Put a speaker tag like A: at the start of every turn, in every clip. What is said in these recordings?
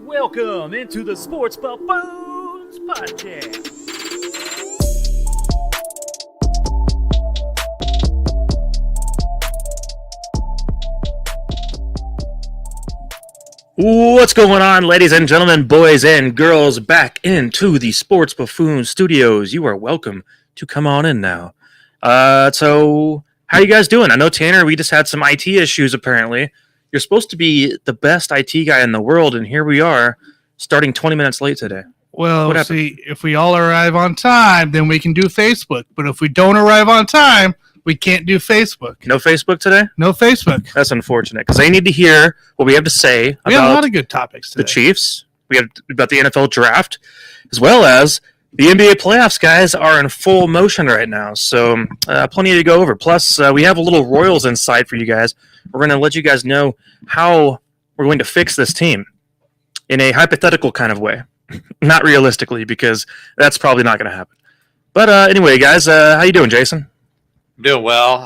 A: Welcome into the Sports Buffoons podcast. What's going on, ladies and gentlemen, boys and girls, back into the Sports Buffoon studios. You are welcome to come on in now. So how you guys doing? I know, Tanner, we just had some IT issues, apparently. You're supposed to be the best IT guy in the world, and here we are, starting 20 minutes late today.
B: Well, see, if we all arrive on time, then we can do Facebook. But if we don't arrive on time, we can't do Facebook.
A: No Facebook today?
B: No Facebook.
A: That's unfortunate, because they need to hear what we have to say
B: We have a lot of good topics today.
A: The Chiefs. We have about the NFL draft, as well as the NBA playoffs. Guys are in full motion right now, so plenty to go over. Plus, we have a little Royals insight for you guys. We're going to let you guys know how we're going to fix this team in a hypothetical kind of way. Not realistically, because that's probably not going to happen. But anyway, guys, how you doing, Jason?
C: I'm doing well.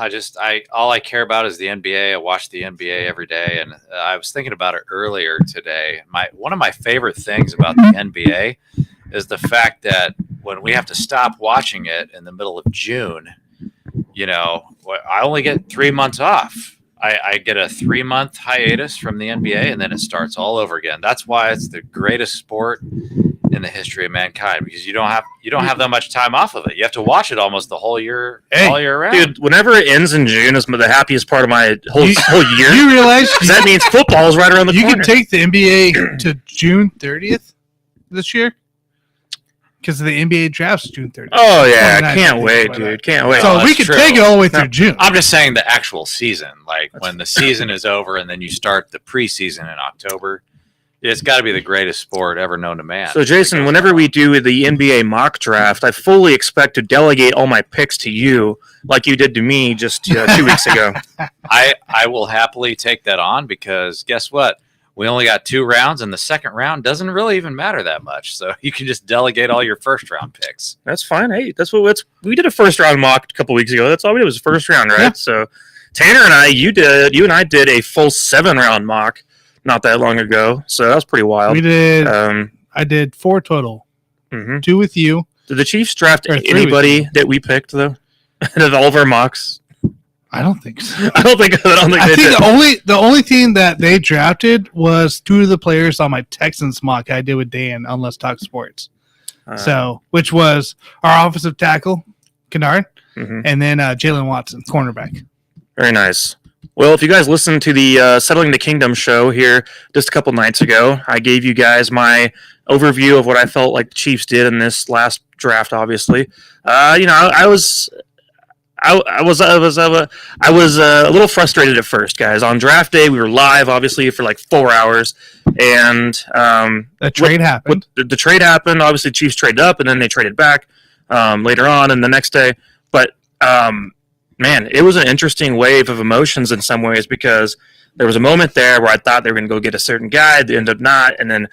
C: All I care about is the NBA. I watch the NBA every day, and I was thinking about it earlier today. One of my favorite things about the NBA is the fact that when we have to stop watching it in the middle of June, I only get 3 months off. I get a 3-month hiatus from the NBA, and then it starts all over again. That's why it's the greatest sport in the history of mankind, because you don't have that much time off of it. You have to watch it almost the whole year, all year round.
A: Dude, whenever it ends in June is the happiest part of my whole year.
B: You realize
A: that means football is right around the corner.
B: You can take the NBA to June 30th this year, because the NBA draft's June 30th.
A: Oh yeah, can't wait, dude. Can't wait.
B: So we can take it all the way through June.
C: I'm just saying the actual season, like when the season is over and then you start the preseason in October. It's got to be the greatest sport ever known to man.
A: So, Jason, whenever we do the NBA mock draft, I fully expect to delegate all my picks to you, like you did to me just 2 weeks ago.
C: I will happily take that on, because guess what? We only got 2 rounds, and the second round doesn't really even matter that much. So you can just delegate all your first round picks.
A: That's fine. Hey, we did a first round mock a couple weeks ago. That's all we did was first round, right? Yeah. So Tanner and you and I did a full 7-round mock not that long ago. So that was pretty wild.
B: We did. I did 4 total. Mm-hmm. 2 with you.
A: Did the Chiefs draft anybody that we picked though? Out of all of our mocks?
B: I don't think so.
A: I think
B: the only team that they drafted was 2 of the players on my Texans mock I did with Dan on Let's Talk Sports. Which was our offensive tackle, Kennard, and then Jalen Watson, cornerback.
A: Very nice. Well, if you guys listened to the Settling the Kingdom show here just a couple nights ago, I gave you guys my overview of what I felt like the Chiefs did in this last draft. Obviously, I was a little frustrated at first, guys. On draft day, we were live, obviously, for like 4 hours, and
B: the trade happened.
A: The trade happened. Obviously, Chiefs traded up, and then they traded back later on, and the next day. But man, it was an interesting wave of emotions in some ways, because there was a moment there where I thought they were going to go get a certain guy. They ended up not, and then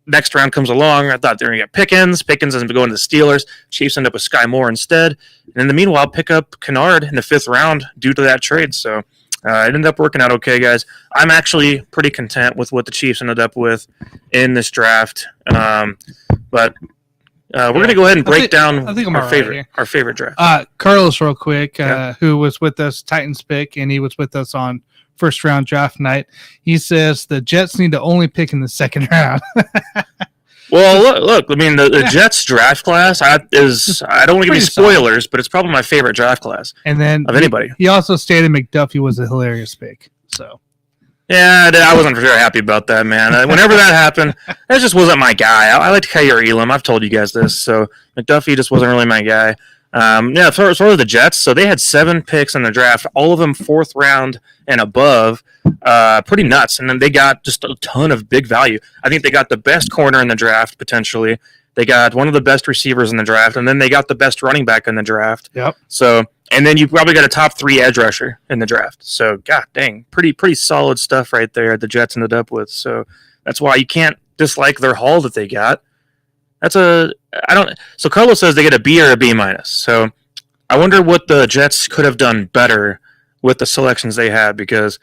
A: next round comes along. I thought they were going to get Pickens. Pickens ends up going to the Steelers. Chiefs end up with Sky Moore instead. And in the meanwhile, pick up Kennard in the 5th round due to that trade. So it ended up working out okay, guys. I'm actually pretty content with what the Chiefs ended up with in this draft. But we're going to go ahead and break down our favorite draft.
B: Carlos, real quick, who was with us, Titans pick, and he was with us on first round draft night. He says the Jets need to only pick in the 2nd round.
A: Well, look. I mean, the Jets draft class I don't want to give you spoilers, but it's probably my favorite draft class.
B: And then
A: of anybody.
B: He also stated McDuffie was a hilarious pick. So.
A: Yeah, I wasn't very happy about that, man. Whenever that happened, that just wasn't my guy. I liked Kyer Elam. I've told you guys this. So McDuffie just wasn't really my guy. As far as the Jets, so they had 7 picks in the draft, all of them 4th round and above. Pretty nuts. And then they got just a ton of big value. I think they got the best corner in the draft, potentially. They got one of the best receivers in the draft, and then they got the best running back in the draft.
B: Yep.
A: So, and then you probably got a top 3 edge rusher in the draft. So, god dang, pretty solid stuff right there the Jets ended up with. So that's why you can't dislike their haul that they got. So Carlos says they get a B or a B minus. So I wonder what the Jets could have done better with the selections they had, because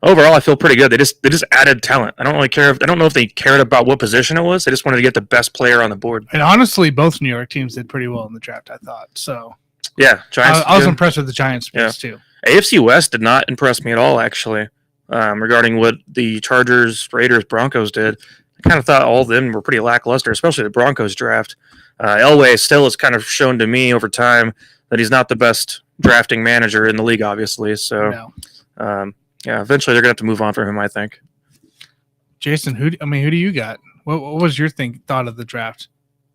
A: overall, I feel pretty good. They just added talent. I don't really care. I don't know if they cared about what position it was. They just wanted to get the best player on the board.
B: And honestly, both New York teams did pretty well in the draft, I thought. So
A: yeah, Giants.
B: I was impressed with the Giants picks too.
A: AFC West did not impress me at all, actually, regarding what the Chargers, Raiders, Broncos did. I kind of thought all of them were pretty lackluster, especially the Broncos draft. Elway still has kind of shown to me over time that he's not the best drafting manager in the league, obviously. So, eventually they're going to have to move on from him, I think.
B: Jason, who do you got? What was your thought of the draft?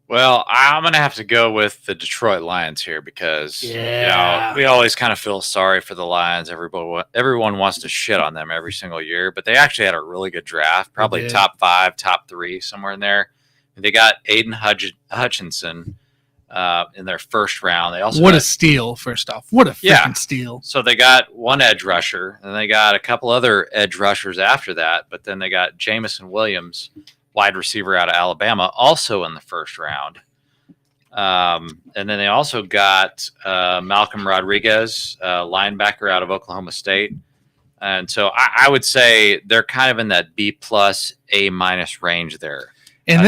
C: Well, I'm going to have to go with the Detroit Lions here because we always kind of feel sorry for the Lions. Everyone wants to shit on them every single year, but they actually had a really good draft, probably top 5, top 3, somewhere in there. They got Aiden Hutchinson in their first round. They also
B: a steal, first off. What a freaking steal.
C: So they got one edge rusher, and they got a couple other edge rushers after that, but then they got Jamison Williams, wide receiver out of Alabama, also in the first round. And then they also got Malcolm Rodriguez, linebacker out of Oklahoma State. And so I would say they're kind of in that B+, A- range there.
B: And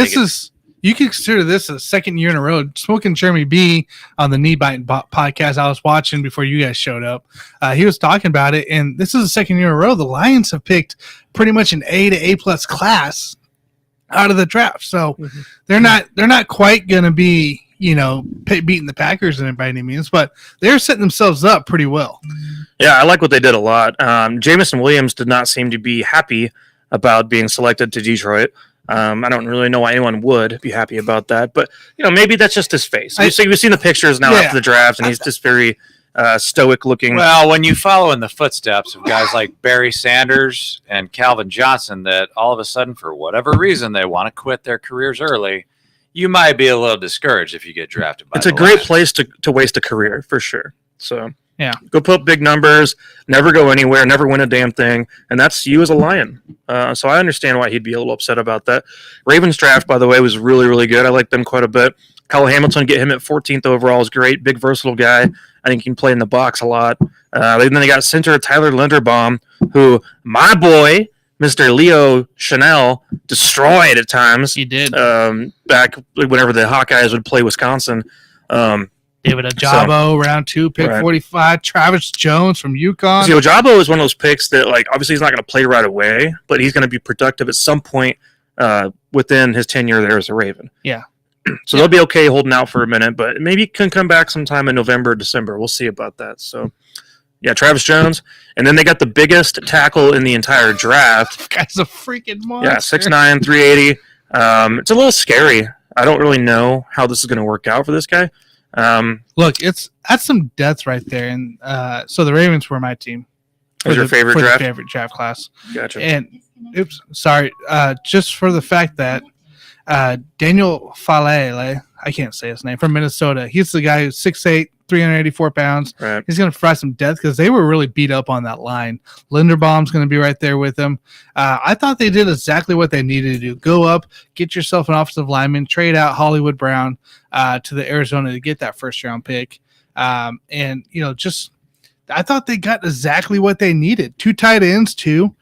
B: you can consider this a second year in a row. Smoking Jeremy B on the Knee Biting podcast I was watching before you guys showed up. He was talking about it, and this is the second year in a row. The Lions have picked pretty much an A to A+ class out of the draft, so they're not quite going to be beating the Packers by any means, but they're setting themselves up pretty well.
A: Yeah, I like what they did a lot. Jamison Williams did not seem to be happy about being selected to Detroit. I don't really know why anyone would be happy about that, but maybe that's just his face. We've seen the pictures now after the draft, and he's just very stoic looking.
C: Well, when you follow in the footsteps of guys like Barry Sanders and Calvin Johnson, that all of a sudden, for whatever reason, they want to quit their careers early, you might be a little discouraged if you get drafted by
A: It's a great place to waste a career, for sure. So, go put up big numbers, never go anywhere, never win a damn thing, and that's you as a Lion. So I understand why he'd be a little upset about that. Ravens draft, by the way, was really, really good. I like them quite a bit. Kyle Hamilton, get him at 14th overall is great. Big, versatile guy. I think he can play in the box a lot. Then they got center Tyler Linderbaum, who my boy, Mr. Leo Chanel, destroyed at times.
B: He did.
A: Back whenever the Hawkeyes would play Wisconsin.
B: David Ojabo, round 2, pick 45. Travis Jones from UConn.
A: See, Ojabo is one of those picks that, obviously he's not going to play right away, but he's going to be productive at some point within his tenure there as a Raven.
B: Yeah.
A: So they'll be okay holding out for a minute, but maybe he can come back sometime in November or December. We'll see about that. So, Travis Jones. And then they got the biggest tackle in the entire draft.
B: This guy's a freaking monster.
A: Yeah, 6'9", 380. It's a little scary. I don't really know how this is going to work out for this guy.
B: Look, that's some depth right there. And so the Ravens were my team.
A: Was your favorite draft?
B: Favorite draft class.
A: Gotcha.
B: And, just for the fact that Daniel Falele, I can't say his name, from Minnesota. He's the guy who's 6'8", 384 pounds.
A: Right.
B: He's going to provide some depth because they were really beat up on that line. Linderbaum's going to be right there with him. I thought they did exactly what they needed to do. Go up, get yourself an offensive lineman, trade out Hollywood Brown to the Arizona to get that first-round pick. I thought they got exactly what they needed. 2 tight ends, too.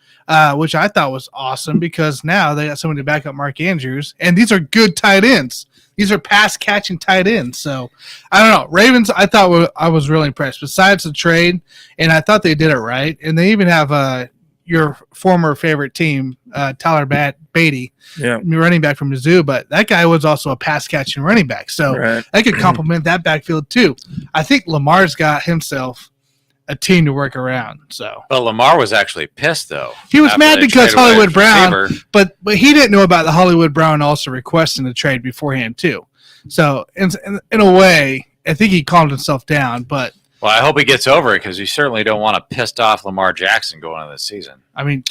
B: Which I thought was awesome because now they got somebody to back up Mark Andrews, and these are good tight ends. These are pass-catching tight ends. So, I don't know. Ravens, I thought I was really impressed. Besides the trade, and I thought they did it right, and they even have your former favorite team, Tyler Beatty, running back from Mizzou, but that guy was also a pass-catching running back. So, I could complement that backfield too. I think Lamar's got himself a team to work around. But
C: Lamar was actually pissed though.
B: He was mad because Hollywood Brown, but he didn't know about the Hollywood Brown also requesting the trade beforehand too. So in a way, I think he calmed himself down. But
C: I hope he gets over it because you certainly don't want a pissed off Lamar Jackson going into the season.
B: I mean,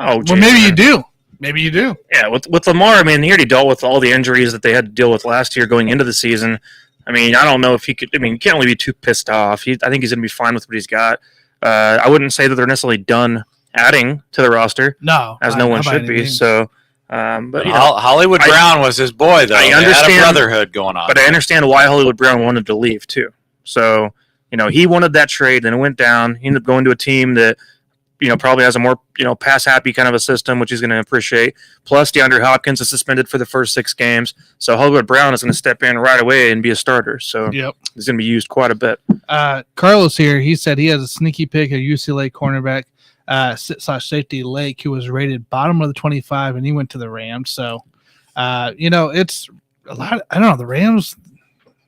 B: maybe you do. Maybe you do.
A: Yeah, with Lamar, I mean, he already dealt with all the injuries that they had to deal with last year going into the season. I mean, I don't know if he could. I mean, he can't really be too pissed off. I think he's going to be fine with what he's got. I wouldn't say that they're necessarily done adding to the roster.
B: No,
A: as no one should be. So, but
C: Hollywood Brown was his boy, though. I understand they had a brotherhood going on.
A: But I understand why Hollywood Brown wanted to leave too. So, he wanted that trade, and it went down. He ended up going to a team that, probably has a more, pass happy kind of a system, which he's going to appreciate. Plus, DeAndre Hopkins is suspended for the first 6 games. So Hollywood Brown is going to step in right away and be a starter. So he's going to be used quite a bit.
B: Carlos here, he said he has a sneaky pick, a UCLA cornerback / safety Lake, who was rated bottom of the 25, and he went to the Rams. So, it's a lot. I don't know. The Rams,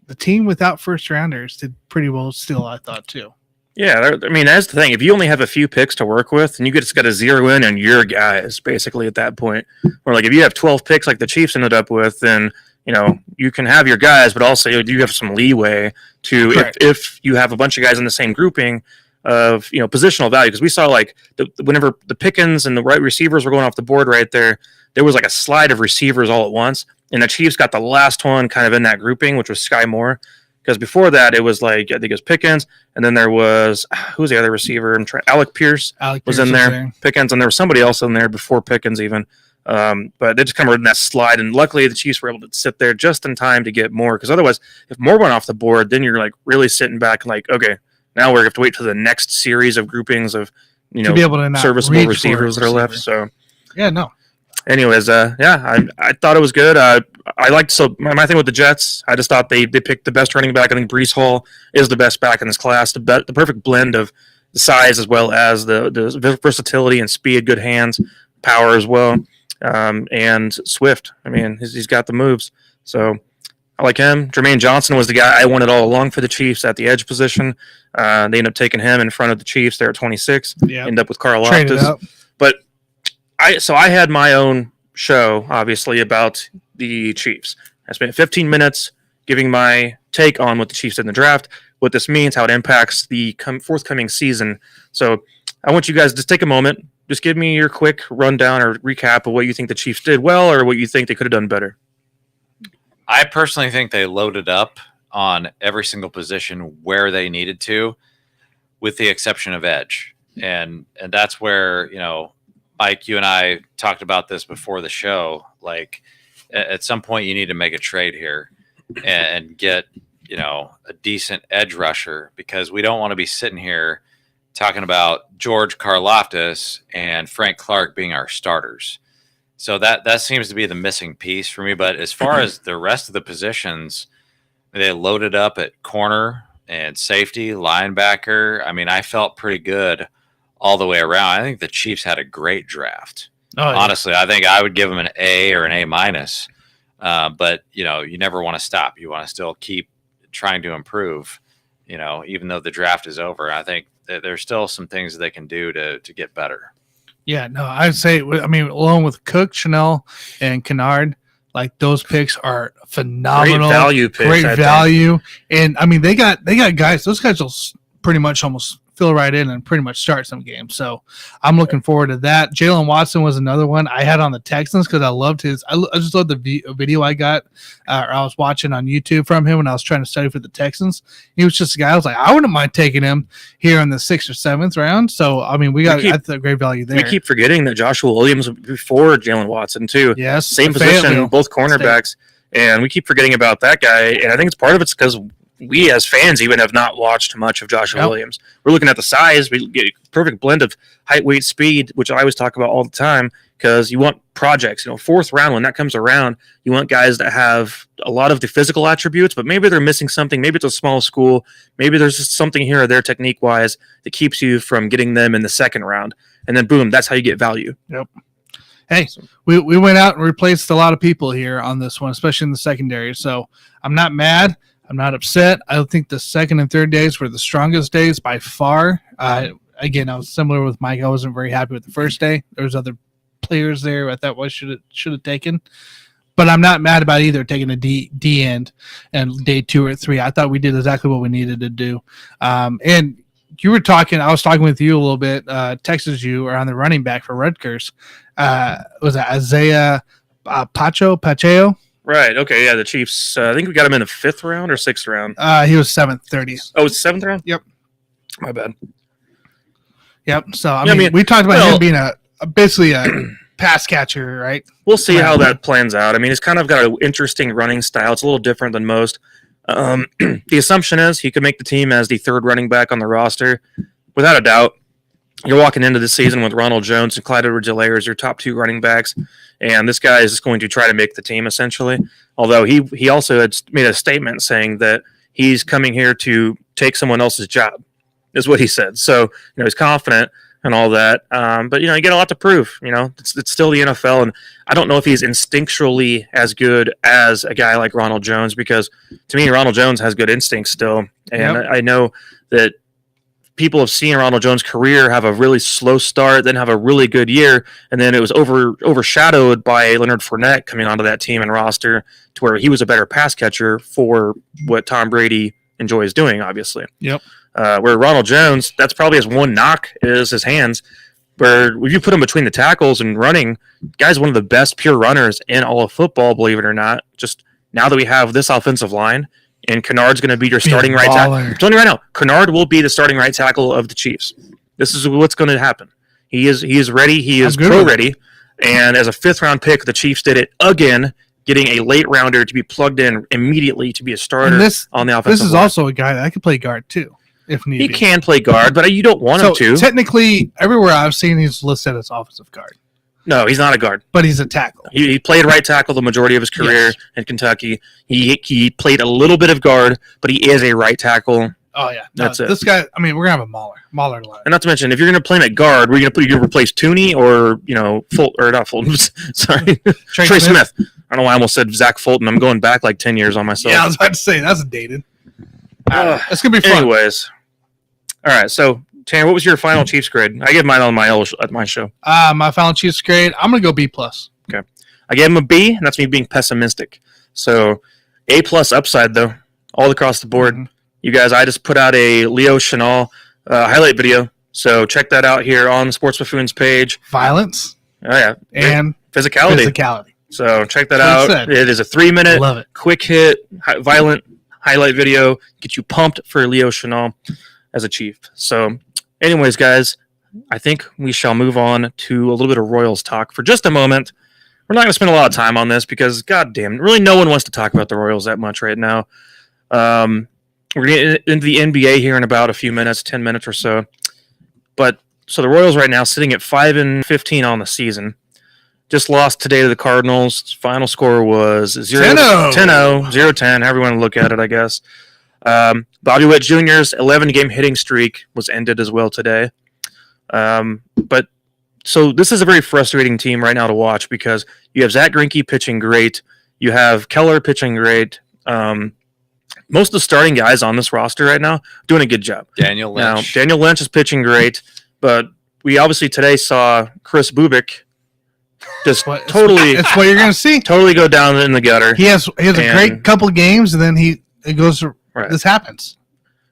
B: the team without first rounders, did pretty well still, I thought, too.
A: Yeah, I mean, that's the thing. If you only have a few picks to work with, and you just got to zero in on your guys, basically, at that point. Or, like, if you have 12 picks like the Chiefs ended up with, then, you can have your guys, but also you have some leeway to, if you have a bunch of guys in the same grouping of, positional value. Because we saw, like, whenever the Pickens and the right receivers were going off the board right there, there was, like, a slide of receivers all at once. And the Chiefs got the last one kind of in that grouping, which was Sky Moore. Because before that, it was like, I think it was Pickens, and then there was, who's the other receiver? Alec Pierce was in there. Pickens, and there was somebody else in there before Pickens even. But they just kind of were in that slide, and luckily the Chiefs were able to sit there just in time to get Moore. Because otherwise, if Moore went off the board, then you're like really sitting back like, okay, now we have to wait till the next series of groupings of,
B: to be able to not
A: serviceable receivers that are left. So
B: yeah, no.
A: Anyways, I thought it was good. I liked, so my thing with the Jets, I just thought they picked the best running back. I think Breece Hall is the best back in this class. The perfect blend of the size as well as the versatility and speed, good hands, power as well, and Swift. I mean, he's got the moves. So I like him. Jermaine Johnson was the guy I wanted all along for the Chiefs at the edge position. They ended up taking him in front of the Chiefs there at 26.
B: Yep.
A: End up with Carl Loftus. But I had my own show, obviously, about the Chiefs. I spent 15 minutes giving my take on what the Chiefs did in the draft, what this means, how it impacts the forthcoming season. So I want you guys to just take a moment, just give me your quick rundown or recap of what you think the Chiefs did well or what you think they could have done better.
C: I personally think they loaded up on every single position where they needed to, with the exception of edge. And that's where, Mike, you and I talked about this before the show. Like, at some point, you need to make a trade here and get, a decent edge rusher, because we don't want to be sitting here talking about George Karlaftis and Frank Clark being our starters. So that seems to be the missing piece for me. But as far as the rest of the positions, they loaded up at corner and safety, linebacker. I mean, I felt pretty good all the way around. I think the Chiefs had a great draft. Honestly, I think I would give them an A or an A minus. But you never want to stop. You want to still keep trying to improve. Even though the draft is over, I think that there's still some things that they can do to get better.
B: Yeah, no, I'd say. I mean, along with Cook, Chanel, and Kennard, like those picks are phenomenal.
A: Great value picks.
B: Great value, and I mean they got guys. Those guys will pretty much almost fill right in and pretty much start some games. So I'm looking forward to that. Jalen Watson was another one I had on the Texans because I loved his. I just loved the video I got or I was watching on YouTube from him when I was trying to study for the Texans. He was just a guy I was like, I wouldn't mind taking him here in the 6th or 7th round. So I mean, we got a great value there.
A: We keep forgetting that Joshua Williams was before Jalen Watson too.
B: Yes,
A: same position, both cornerbacks, and we keep forgetting about that guy. And I think it's part of it's because we as fans even have not watched much of Joshua Williams. We're looking at the size. We get a perfect blend of height, weight, speed, which I always talk about all the time because you want projects. 4th round, when that comes around, you want guys that have a lot of the physical attributes, but maybe they're missing something. Maybe it's a small school. Maybe there's just something here or there technique-wise that keeps you from getting them in the 2nd round. And then, boom, that's how you get value.
B: Yep. Hey, we went out and replaced a lot of people here on this one, especially in the secondary. So I'm not mad. I'm not upset. I think the 2nd and 3rd days were the strongest days by far. Again, I was similar with Mike. I wasn't very happy with the first day. There was other players there I thought should have taken. But I'm not mad about either taking a D end and day 2 or 3. I thought we did exactly what we needed to do. And you were talking, I was talking with you a little bit, texted you around the running back for Rutgers. Was it Isaiah Pacheco?
A: Right. Okay. Yeah. The Chiefs. I think we got him in the 5th round or 6th round.
B: He was 7th, 30th.
A: Oh, it's 7th round.
B: Yep.
A: My bad.
B: Yep. So I mean, we talked about him being basically a pass catcher, right?
A: We'll see how that plans out. I mean, he's kind of got an interesting running style. It's a little different than most. The assumption is he could make the team as the 3rd running back on the roster, without a doubt. you're walking into the season with Ronald Jones and Clyde Edwards-Helaire as your top 2 running backs, and this guy is just going to try to make the team essentially. Although he also had made a statement saying that he's coming here to take someone else's job, is what he said. So he's confident and all that. But you get a lot to prove. It's still the NFL, and I don't know if he's instinctually as good as a guy like Ronald Jones, because to me, Ronald Jones has good instincts still, and I know that people have seen Ronald Jones' career have a really slow start, then have a really good year, and then it was overshadowed by Leonard Fournette coming onto that team and roster to where he was a better pass catcher for what Tom Brady enjoys doing, obviously.
B: Yep.
A: Where Ronald Jones, that's probably his one knock, is his hands. Where if you put him between the tackles and running, guy's one of the best pure runners in all of football, believe it or not. Just now that we have this offensive line, and Kennard's going to be your starting right tackle. I'm telling you right now, Kennard will be the starting right tackle of the Chiefs. This is what's going to happen. He is ready. He is pro-ready. And as a 5th-round pick, the Chiefs did it again, getting a late rounder to be plugged in immediately to be a starter on the offensive line.
B: This is also a guy that could play guard, too, if needed.
A: He can play guard, but you don't want him to.
B: Technically, everywhere I've seen, he's listed as offensive guard.
A: No, he's not a guard.
B: But he's a tackle.
A: He played right tackle the majority of his career in Kentucky. He played a little bit of guard, but he is a right tackle.
B: Oh, yeah.
A: That's it.
B: This guy, we're going to have a Mauler line.
A: And not to mention, if you're going to play him at guard, we're going to replace Tooney or, not Fulton. Sorry. Trey Smith. I don't know why I almost said Zach Fulton. I'm going back like 10 years on myself.
B: Yeah, I was about to say, that's dated. It's going to be fun.
A: Anyways. All right, so Tanner, what was your final Chiefs grade? I gave mine on my show.
B: My final Chiefs grade, I'm going to go B+.
A: Okay. I gave him a B, and that's me being pessimistic. So A+ upside, though, all across the board. Mm-hmm. You guys, I just put out a Leo Chenal highlight video. So check that out here on the Sports Buffoons page.
B: Violence.
A: Oh, yeah.
B: And
A: physicality. So check that out. It is a 3-minute, quick hit, violent highlight video. Get you pumped for Leo Chenal as a Chief. So anyways, guys, I think we shall move on to a little bit of Royals talk for just a moment. We're not going to spend a lot of time on this because, goddamn, really no one wants to talk about the Royals that much right now. We're going to get into the NBA here in about a few minutes, 10 minutes or so. But so the Royals right now sitting at 5-15 on the season. Just lost today to the Cardinals. Final score was 0-10, 0-10, however you want to look at it, I guess. Bobby Witt Jr.'s 11-game hitting streak was ended as well today. But so this is a very frustrating team right now to watch because you have Zach Greinke pitching great. You have Keller pitching great. Most of the starting guys on this roster right now doing a good job.
C: Daniel Lynch.
A: Now, Daniel Lynch is pitching great, but we obviously today saw Chris Bubik just totally.
B: It's what you're going to see.
A: Totally go down in the gutter.
B: He has a great couple of games, and then it goes. Right. This happens.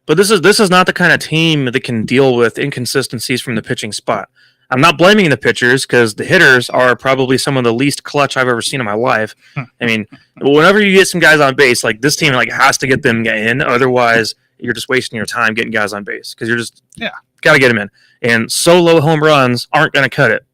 A: But this is not the kind of team that can deal with inconsistencies from the pitching spot. I'm not blaming the pitchers because the hitters are probably some of the least clutch I've ever seen in my life. I mean, whenever you get some guys on base, like this team, like has to get them in. Otherwise, you're just wasting your time getting guys on base because you're just got to get them in. And solo home runs aren't going to cut it.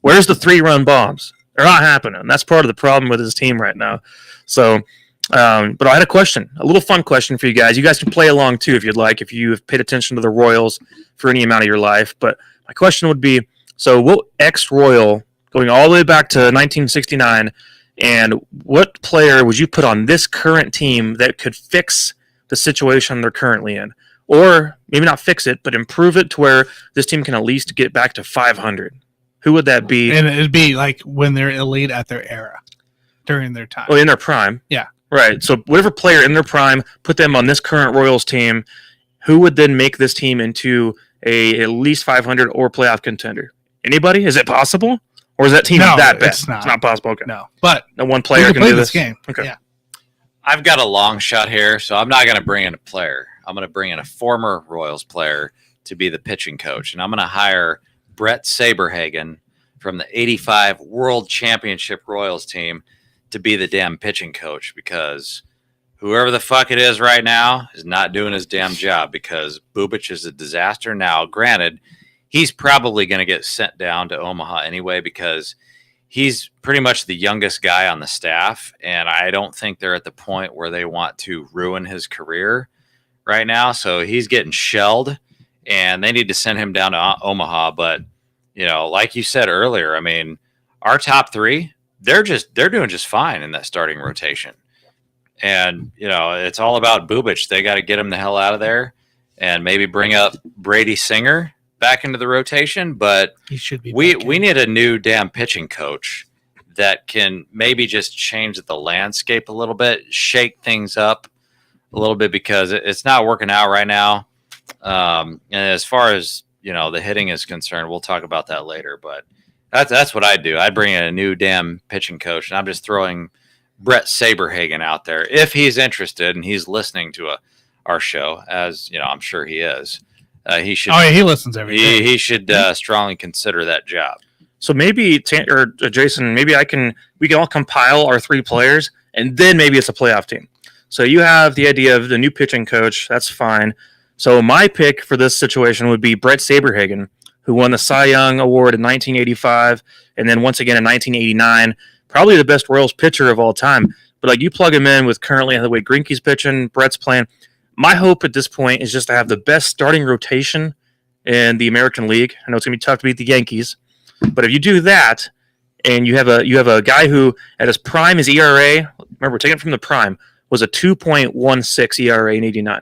A: Where's the 3-run bombs? They're not happening. That's part of the problem with this team right now. So, but I had a little fun question for you guys. You guys can play along too if you'd like, if you have paid attention to the Royals for any amount of your life. But my question would be, so what ex-Royal, going all the way back to 1969, and what player would you put on this current team that could fix the situation they're currently in? Or maybe not fix it, but improve it to where this team can at least get back to 500. Who would that be?
B: And it'd be like when they're elite at their era, during their time.
A: Well, in their prime.
B: Yeah.
A: Right. So whatever player in their prime, put them on this current Royals team, who would then make this team into at least 500 or playoff contender? Anybody? Is it possible? Or is that team that bad?
B: It's not
A: possible. Okay.
B: No. But
A: no one player can do this
B: game.
A: Okay.
B: Yeah.
C: I've got a long shot here, so I'm not going to bring in a player. I'm going to bring in a former Royals player to be the pitching coach, and I'm going to hire Brett Saberhagen from the 85 World Championship Royals team to be the damn pitching coach because whoever the fuck it is right now is not doing his damn job because Bubich is a disaster. Now, granted, he's probably going to get sent down to Omaha anyway because he's pretty much the youngest guy on the staff, and I don't think they're at the point where they want to ruin his career right now. So he's getting shelled, and they need to send him down to Omaha. But like you said earlier, I mean, our top three, they're doing just fine in that starting rotation. And it's all about Bubic. They got to get him the hell out of there, and maybe bring up Brady Singer back into the rotation. But
B: He should be.
C: we need a new damn pitching coach that can maybe just change the landscape a little bit, shake things up a little bit, because it's not working out right now. And as far as the hitting is concerned, we'll talk about that later. But that's what I'd do. I'd bring in a new damn pitching coach, and I'm just throwing Brett Saberhagen out there if he's interested and he's listening to our show, as I'm sure he is. He should.
B: Oh, yeah, he listens every day.
C: He should strongly consider that job.
A: So maybe Jason, maybe we can all compile our 3 players, and then maybe it's a playoff team. So you have the idea of the new pitching coach. That's fine. So my pick for this situation would be Brett Saberhagen, who won the Cy Young Award in 1985, and then once again in 1989. Probably the best Royals pitcher of all time. But like, you plug him in with currently the way Greinke's pitching, Brett's playing. My hope at this point is just to have the best starting rotation in the American League. I know it's going to be tough to beat the Yankees, but if you do that, and you have a guy who at his prime, his ERA, remember, taking it from the prime, was a 2.16 ERA in 89.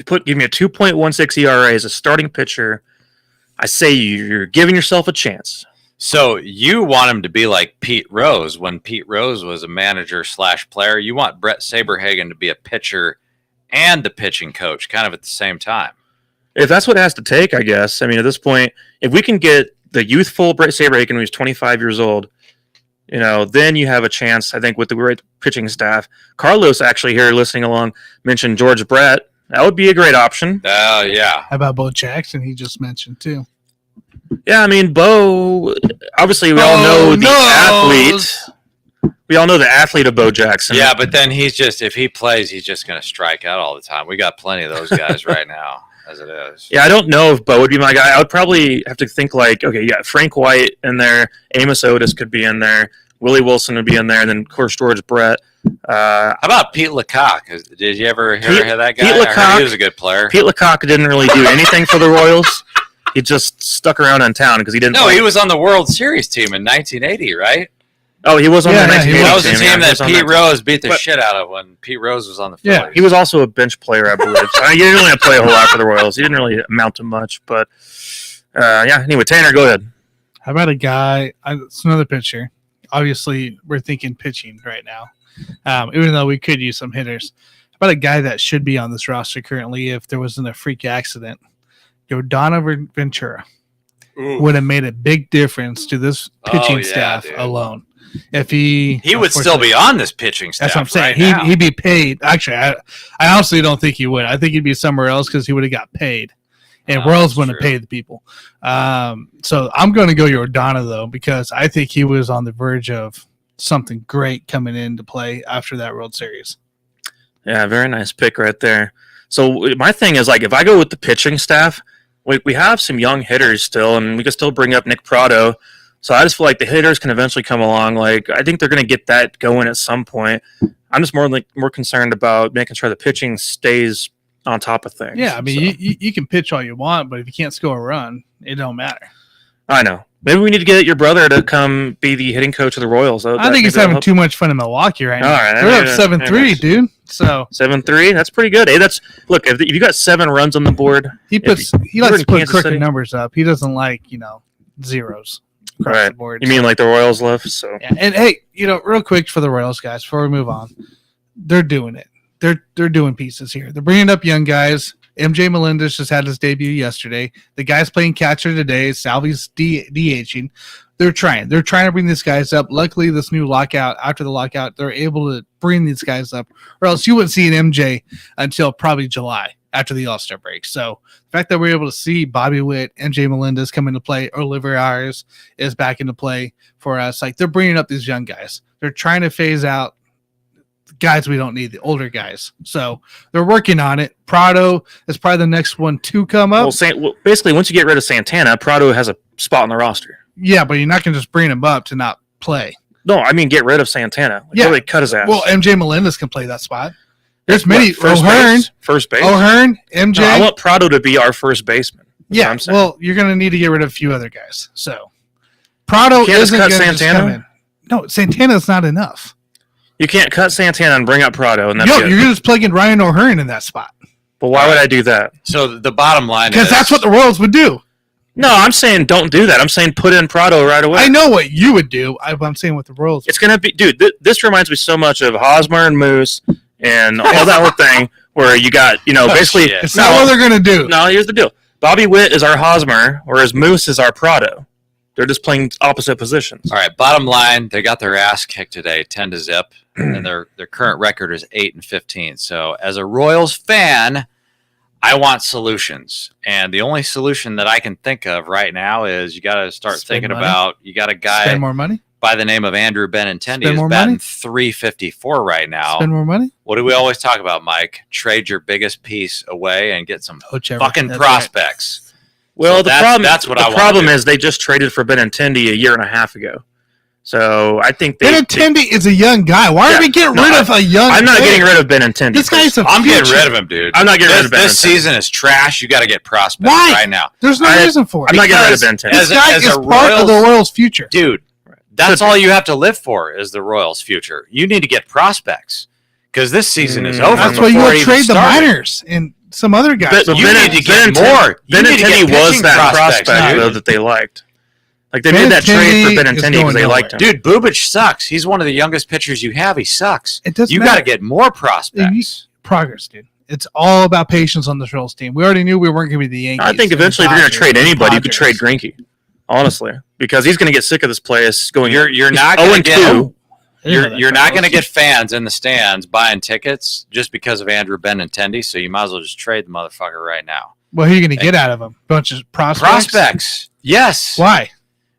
A: Give me a 2.16 ERA as a starting pitcher. I say you're giving yourself a chance.
C: So you want him to be like Pete Rose when Pete Rose was a manager / player. You want Brett Saberhagen to be a pitcher and the pitching coach kind of at the same time.
A: If that's what it has to take, I guess. I mean, at this point, if we can get the youthful Brett Saberhagen, who's 25 years old, then you have a chance, I think, with the great pitching staff. Carlos, actually, here listening along, mentioned George Brett. That would be a great option.
C: Oh, yeah.
B: How about Bo Jackson? He just mentioned, too.
A: Yeah, I mean, Bo, obviously we all know the athlete. We all know the athlete of Bo Jackson.
C: Yeah, but then if he plays, he's just going to strike out all the time. We got plenty of those guys right now, as it is.
A: Yeah, I don't know if Bo would be my guy. I would probably have to think like, okay, yeah, Frank White in there, Amos Otis could be in there, Willie Wilson would be in there, and then, of course, George Brett.
C: How about Pete Lecoq? Did you ever hear that guy?
A: Pete Lecoq,
C: I heard he was a good player.
A: Pete Lecoq didn't really do anything for the Royals. He just stuck around in town because he didn't.
C: No, he was on the World Series team in 1980, right?
A: Oh, he was on the 1980
C: That was the
A: team.
C: team
A: Yeah,
C: that Pete Rose beat the shit out of when Pete Rose was on the Phillies.
A: Yeah, he was also a bench player, I believe. So he didn't really play a whole lot for the Royals. He didn't really amount to much. But, yeah, anyway, Tanner, go ahead.
B: How about a guy? It's another pitcher. Obviously, we're thinking pitching right now, even though we could use some hitters. How about a guy that should be on this roster currently if there wasn't a freak accident? Yordano Ventura would have made a big difference to this pitching staff alone. If he
C: would still be on this pitching staff.
B: That's what I'm saying.
C: Right now.
B: He'd be paid. Actually, I honestly don't think he would. I think he'd be somewhere else because he would have got paid, and Royals wouldn't have paid the people. So I'm going to go Yordano though, because I think he was on the verge of something great coming into play after that World Series.
A: Yeah, very nice pick right there. So my thing is, like, if I go with the pitching staff, we have some young hitters still, and we can still bring up Nick Prado. So I just feel like the hitters can eventually come along. Like, I think they're going to get that going at some point. I'm just more concerned about making sure the pitching stays on top of things.
B: Yeah, I mean, you can pitch all you want, but if you can't score a run, it don't matter.
A: I know. Maybe we need to get your brother to come be the hitting coach of the Royals.
B: I think he's having too much fun in Milwaukee right now.
A: All right,
B: we're up 7-3, dude. So
A: 7-3, that's pretty good. Hey, look. If you got 7 runs on the board,
B: he likes to put crooked numbers up. He doesn't like zeros across the board.
A: You mean like the Royals left? So
B: yeah. And hey, real quick for the Royals guys before we move on, they're doing it. They're doing pieces here. They're bringing up young guys. MJ Melendez just had his debut yesterday. The guy's playing catcher today. Salvi's DHing. They're trying to bring these guys up. Luckily, this new lockout, after the lockout, they're able to bring these guys up, or else you wouldn't see an MJ until probably July after the All-Star break. So the fact that we're able to see Bobby Witt, MJ Melendez come into play, Oliver Ayers is back into play for us. Like, they're bringing up these young guys. They're trying to phase out guys we don't need, the older guys. So they're working on it. Prado is probably the next one to come up.
A: Well, basically, once you get rid of Santana, Prado has a spot on the roster.
B: Yeah, but you're not going to just bring him up to not play.
A: No, I mean get rid of Santana. Really cut his ass.
B: Well, MJ Melendez can play that spot. There's many. O'Hearn,
A: first base.
B: O'Hearn, MJ.
A: No, I want Prado to be our first baseman.
B: Yeah, well, you're going to need to get rid of a few other guys. So, Prado isn't going to just come in. No, Santana's not enough.
A: You can't cut Santana and bring up Prado. And
B: you're just plugging Ryan O'Hearn in that spot.
A: But why would I do that?
C: So the bottom line is...
B: Because that's what the Royals would do.
A: No, I'm saying don't do that. I'm saying put in Prado right away.
B: I know what you would do. I'm saying what the Royals
A: It's going to be... Dude, this reminds me so much of Hosmer and Moose and all that whole thing where you got, basically...
C: Shit.
B: It's not what they're going to do.
A: No, here's the deal. Bobby Witt is our Hosmer, whereas Moose is our Prado. They're just playing opposite positions.
C: All right, bottom line, they got their ass kicked today, 10-0, and their current record is 8-15. So as a Royals fan, I want solutions. And the only solution that I can think of right now is you got to start thinking about, you got a guy
B: spend more money
C: by the name of Andrew Benintendi who's batting .354 right now.
B: Spend more money?
C: What do we always talk about, Mike? Trade your biggest piece away and get some fucking
B: That's
C: prospects.
A: Right. Well,
C: so
A: the problem is they just traded for Benintendi a year and a half ago. So I think
B: Benintendi is a young guy. Why are we getting rid of a young
A: I'm not getting rid of Benintendi.
B: This guy's
C: I'm getting rid of him, dude.
A: I'm not getting rid of Benintendi.
C: This season is trash. You got to get prospects right now.
B: There's no reason for it.
A: I'm not getting rid of Benintendi.
B: This guy is part of the Royals' future.
C: Dude, that's all you have to live for is the Royals' future. You need to get prospects because this season is over.
B: That's why you would trade the minors and some other guys.
C: But you need to get more.
A: Benintendi was that prospect though that they liked. Like they made that trade for Benintendi because they liked him.
C: Dude, Bubic sucks. He's one of the youngest pitchers you have. He sucks. You got to get more prospects.
B: Progress, dude. It's all about patience on this Royals team. We already knew we weren't going to be the Yankees.
A: I think eventually if you're going to trade anybody, you could trade Greinke. Honestly, because he's going to get sick of this place going.
C: You're not going to get you're not going to get fans in the stands buying tickets just because of Andrew Benintendi. So you might as well just trade the motherfucker right now.
B: What are you going to get out of him? Bunch of prospects.
C: Prospects, yes.
B: Why?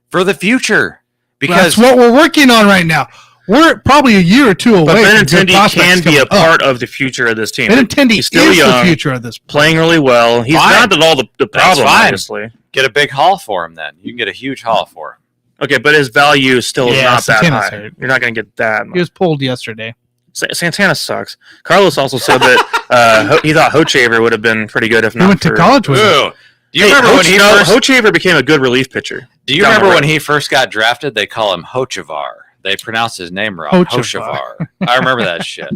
C: For the future, because
B: that's what we're working on right now. We're probably a year or two away.
A: But Benintendi can be a part of the future of this team.
B: Benintendi is still young, the future of this.
A: Playing really well. He's not at all the problem, obviously.
C: Get a big haul for him then. You can get a huge haul for him.
A: Okay, but his value is still not that high. You're not going to get that much.
B: He was pulled yesterday.
A: Santana sucks. Carlos also said that he thought Hochevar would have been pretty good if not.
B: He went to college with him.
C: Do you remember when
A: Hochevar became a good relief pitcher?
C: Do you remember when he first got drafted? They call him Hochevar. They pronounce his name wrong. Hochevar. I remember that shit.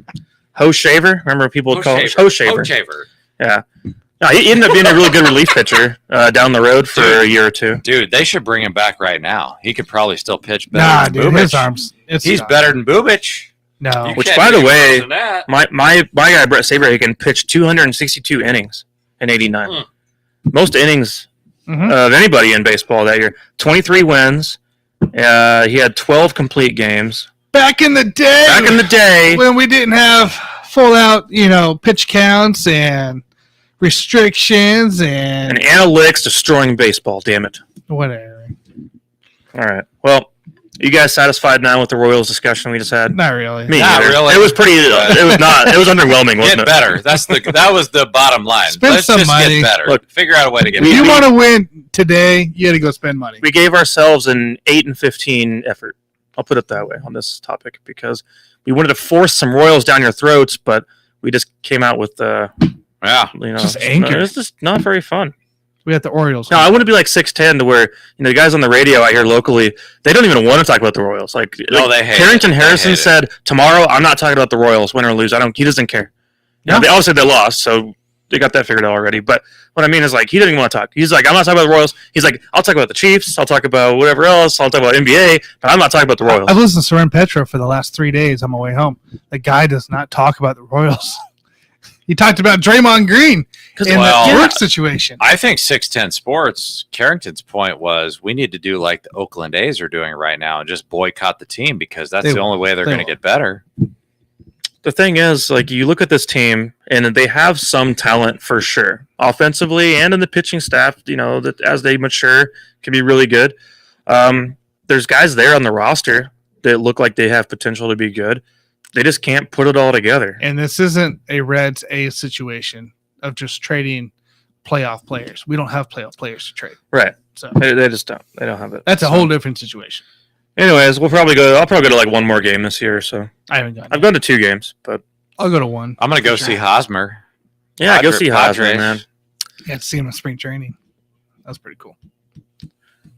A: Hochevar? Remember people would call him Hochevar?
C: Hochevar.
A: Yeah. No, he ended up being a really good relief pitcher down the road for a year or two.
C: Dude, they should bring him back right now. He could probably still pitch better than Bubic.
B: His arms.
C: He's better than Bubic.
B: No.
A: Which, by the way, my guy, Brett Saberhagen, pitched 262 innings in 89. Most innings of anybody in baseball that year. 23 wins. He had 12 complete games.
B: Back in the day. When we didn't have full-out, pitch counts and restrictions and
A: analytics destroying baseball, damn it.
B: Whatever.
A: All right. Well, you guys satisfied now with the Royals discussion we just had?
B: Not really.
C: Not really.
A: It was pretty. It was not. It was underwhelming. Wasn't
C: get better. That was the bottom line.
B: Let's
C: just
B: money.
C: Get better. Look, figure out a way to get.
B: If you want to win today, you got to go spend money.
A: We gave ourselves an 8-15 effort. I'll put it that way on this topic because we wanted to force some Royals down your throats, but we just came out with
B: just anger.
A: It's just not very fun.
B: We got the Orioles.
A: No, I want to be like 6'10" to where the guys on the radio out here locally, they don't even want to talk about the Royals. They hate Carrington Harrison said tomorrow I'm not talking about the Royals, win or lose. He doesn't care. Yeah. They all said they lost, so they got that figured out already. But what I mean is he doesn't even want to talk. He's like, I'm not talking about the Royals. He's like, I'll talk about the Chiefs. I'll talk about whatever else. I'll talk about NBA, but I'm not talking about the Royals.
B: I've listened to Soren Petra for the last 3 days on my way home. The guy does not talk about the Royals. He talked about Draymond Green in the work situation.
C: I think 610 Sports, Carrington's point was we need to do like the Oakland A's are doing right now and just boycott the team because that's the only way they're going to get better.
A: The thing is, you look at this team and they have some talent for sure, offensively and in the pitching staff. That as they mature, can be really good. There's guys there on the roster that look like they have potential to be good. They just can't put it all together.
B: And this isn't a Reds A's situation of just trading playoff players. We don't have playoff players to trade.
A: Right.
B: So
A: they just don't. They don't have it.
B: That's a whole different situation.
A: Anyways, I'll probably go to one more game this year. So
B: I haven't gone.
A: I've gone to 2 games, but
B: I'll go to one.
C: I'm going to go see Hosmer.
A: Yeah, go see Hosmer, man.
B: Yeah, to see him in spring training. That's pretty cool.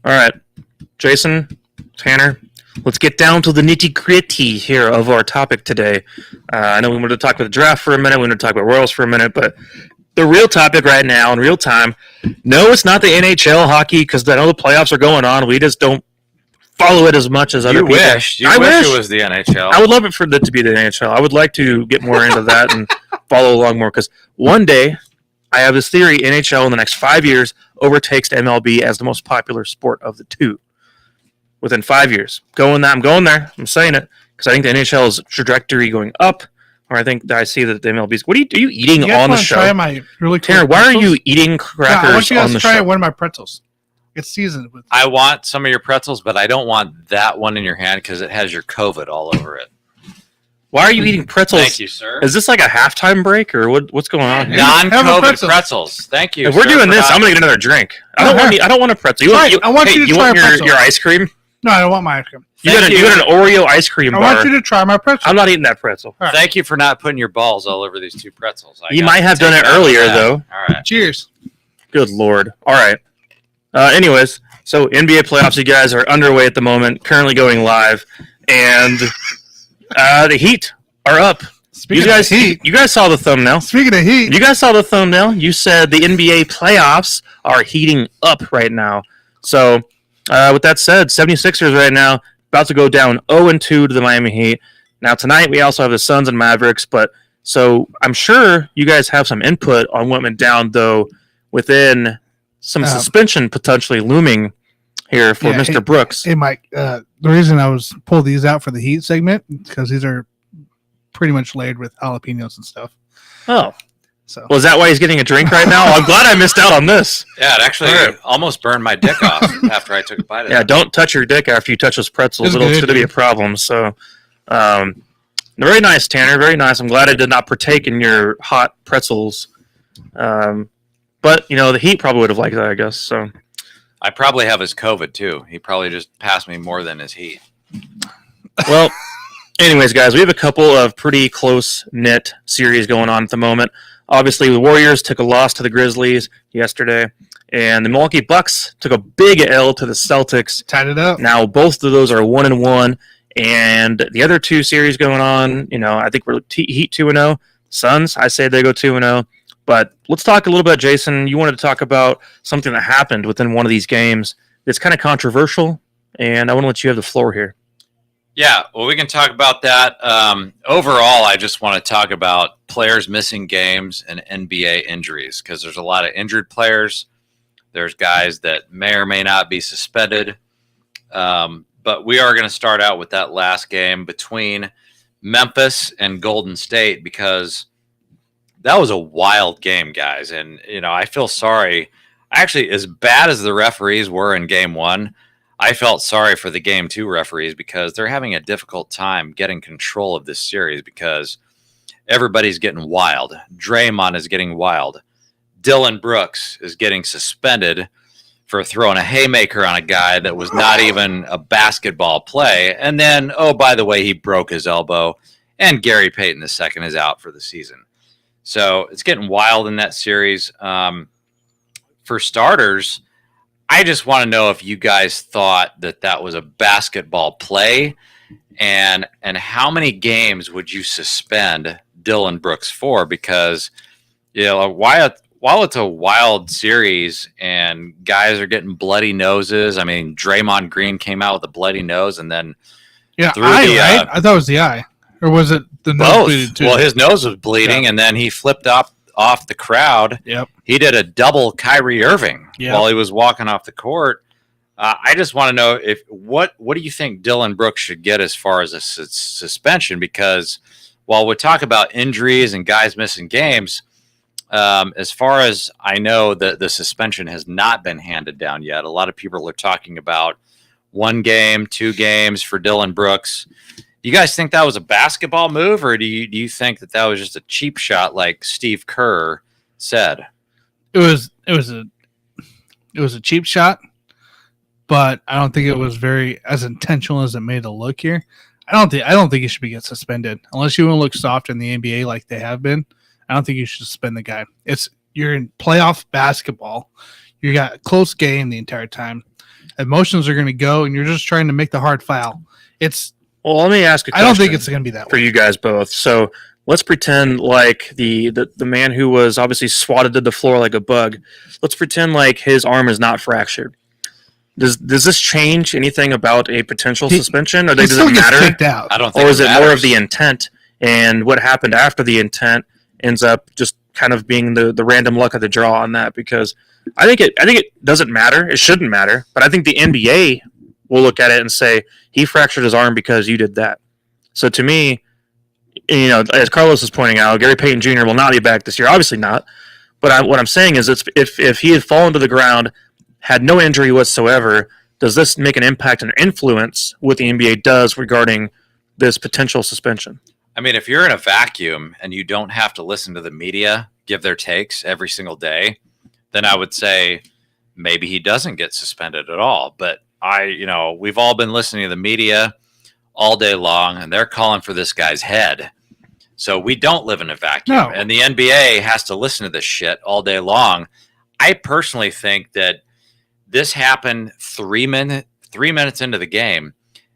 A: All right, Jason, Tanner, let's get down to the nitty-gritty here of our topic today. I know we wanted to talk about the draft for a minute. We wanted to talk about Royals for a minute, but the real topic right now in real time, no, it's not the NHL hockey because I know the playoffs are going on. We just don't follow it as much as other people.
C: I wish it was the NHL.
A: I would love it for it to be the NHL. I would like to get more into that and follow along more because one day I have this theory NHL in the next 5 years overtakes MLB as the most popular sport of the two. Within 5 years. I'm going there. I'm saying it because I think the NHL's trajectory going up, or I think that I see that the MLB's. What are you eating on the show?
B: Try my really cool
A: Tanner, why
B: pretzels?
A: are you eating crackers
B: I want you guys
A: on the
B: to try
A: show?
B: one of my pretzels. It's seasoned with.
C: I want some of your pretzels, but I don't want that one in your hand because it has your COVID all over it.
A: Why are you eating pretzels?
C: Thank you, sir.
A: Is this like a halftime break or what's going on here?
C: Non-COVID pretzels. Thank you.
A: If we're doing this, I'm gonna get another drink. I don't want a pretzel.
B: I want you to try a pretzel.
A: your ice cream.
B: No, I don't want my ice cream.
A: You got an Oreo ice cream bar.
B: I want you to try my pretzel.
A: I'm not eating that pretzel.
B: Right.
C: Thank you for not putting your balls all over these two pretzels.
A: You might have done it earlier, though.
C: All right.
B: Cheers.
A: Good Lord. All right. Anyways, so NBA playoffs, you guys are underway at the moment, currently going live, and the Heat are up.
B: Speaking of Heat,
A: you guys saw the thumbnail.
B: Speaking of Heat,
A: you guys saw the thumbnail. You said the NBA playoffs are heating up right now. So, with that said, 76ers right now about to go down 0-2 to the Miami Heat. Now tonight we also have the Suns and Mavericks, but so I'm sure you guys have some input on what went down though within some suspension potentially looming here for Mr. Brooks.
B: Hey Mike, the reason I was pulled these out for the Heat segment because these are pretty much layered with jalapenos and stuff.
A: Oh.
B: So.
A: Well, is that why he's getting a drink right now? I'm glad I missed out on this.
C: Yeah, it actually almost burned my dick off after I took a bite of it.
A: Yeah, don't touch your dick after you touch those pretzels. It's going to be a problem. So, very nice, Tanner. Very nice. I'm glad I did not partake in your hot pretzels. But, the Heat probably would have liked that, I guess. So,
C: I probably have his COVID, too. He probably just passed me more than his Heat.
A: Well, anyways, guys, we have a couple of pretty close-knit series going on at the moment. Obviously, the Warriors took a loss to the Grizzlies yesterday, and the Milwaukee Bucks took a big L to the Celtics.
B: Tied it up.
A: Now, both of those are 1-1, and the other two series going on, I think we're Heat 2-0. Suns, I say they go 2-0. But let's talk a little bit, Jason. You wanted to talk about something that happened within one of these games that's kind of controversial, and I want to let you have the floor here.
C: Yeah, well, we can talk about that. Overall, I just want to talk about players missing games and NBA injuries because there's a lot of injured players. There's guys that may or may not be suspended. But we are going to start out with that last game between Memphis and Golden State because that was a wild game, guys. And, I feel sorry. Actually, as bad as the referees were in game one, I felt sorry for the Game 2 referees because they're having a difficult time getting control of this series because everybody's getting wild. Draymond is getting wild. Dillon Brooks is getting suspended for throwing a haymaker on a guy that was not even a basketball play. And then, oh, by the way, he broke his elbow. And Gary Payton II is out for the season. So it's getting wild in that series. For starters, I just want to know if you guys thought that was a basketball play and how many games would you suspend Dillon Brooks for? Because, while it's a wild series and guys are getting bloody noses, I mean, Draymond Green came out with a bloody nose and then
B: right? I thought it was the eye. Or was it the nose bleeding too?
C: Well, his nose was bleeding and then he flipped off the crowd.
B: Yep.
C: He did a double Kyrie Irving while he was walking off the court. I just want to know what do you think Dillon Brooks should get as far as a suspension? Because while we talk about injuries and guys missing games, as far as I know, the suspension has not been handed down yet. A lot of people are talking about 1 game, 2 games for Dillon Brooks. You guys think that was a basketball move, or do you think that was just a cheap shot, like Steve Kerr said?
B: It was a cheap shot, but I don't think it was very as intentional as it made it look here. I don't think he should be get suspended unless you want to look soft in the NBA like they have been. I don't think you should suspend the guy. You're in playoff basketball. You got a close game the entire time. Emotions are going to go, and you're just trying to make the hard foul.
A: Well, let me ask a question.
B: I don't think it's going to be that
A: for
B: way.
A: you guys both. So let's pretend like the man who was obviously swatted to the floor like a bug. Let's pretend like his arm is not fractured. Does this change anything about a potential suspension, or does it matter?
B: Kicked out.
C: I don't think.
A: Or is it more of the intent, and what happened after the intent ends up just kind of being the random luck of the draw on that? Because I think it doesn't matter. It shouldn't matter. But I think the NBA will look at it and say he fractured his arm because you did that. So to me, as Carlos is pointing out, Gary Payton Jr. will not be back this year. Obviously not. But what I'm saying is, if he had fallen to the ground, had no injury whatsoever, does this make an impact and influence what the NBA does regarding this potential suspension?
C: I mean, if you're in a vacuum and you don't have to listen to the media give their takes every single day, then I would say maybe he doesn't get suspended at all. But we've all been listening to the media all day long, and they're calling for this guy's head. So we don't live in a vacuum,
B: No.
C: and the NBA has to listen to this shit all day long. I personally think that this happened 3 minutes into the game,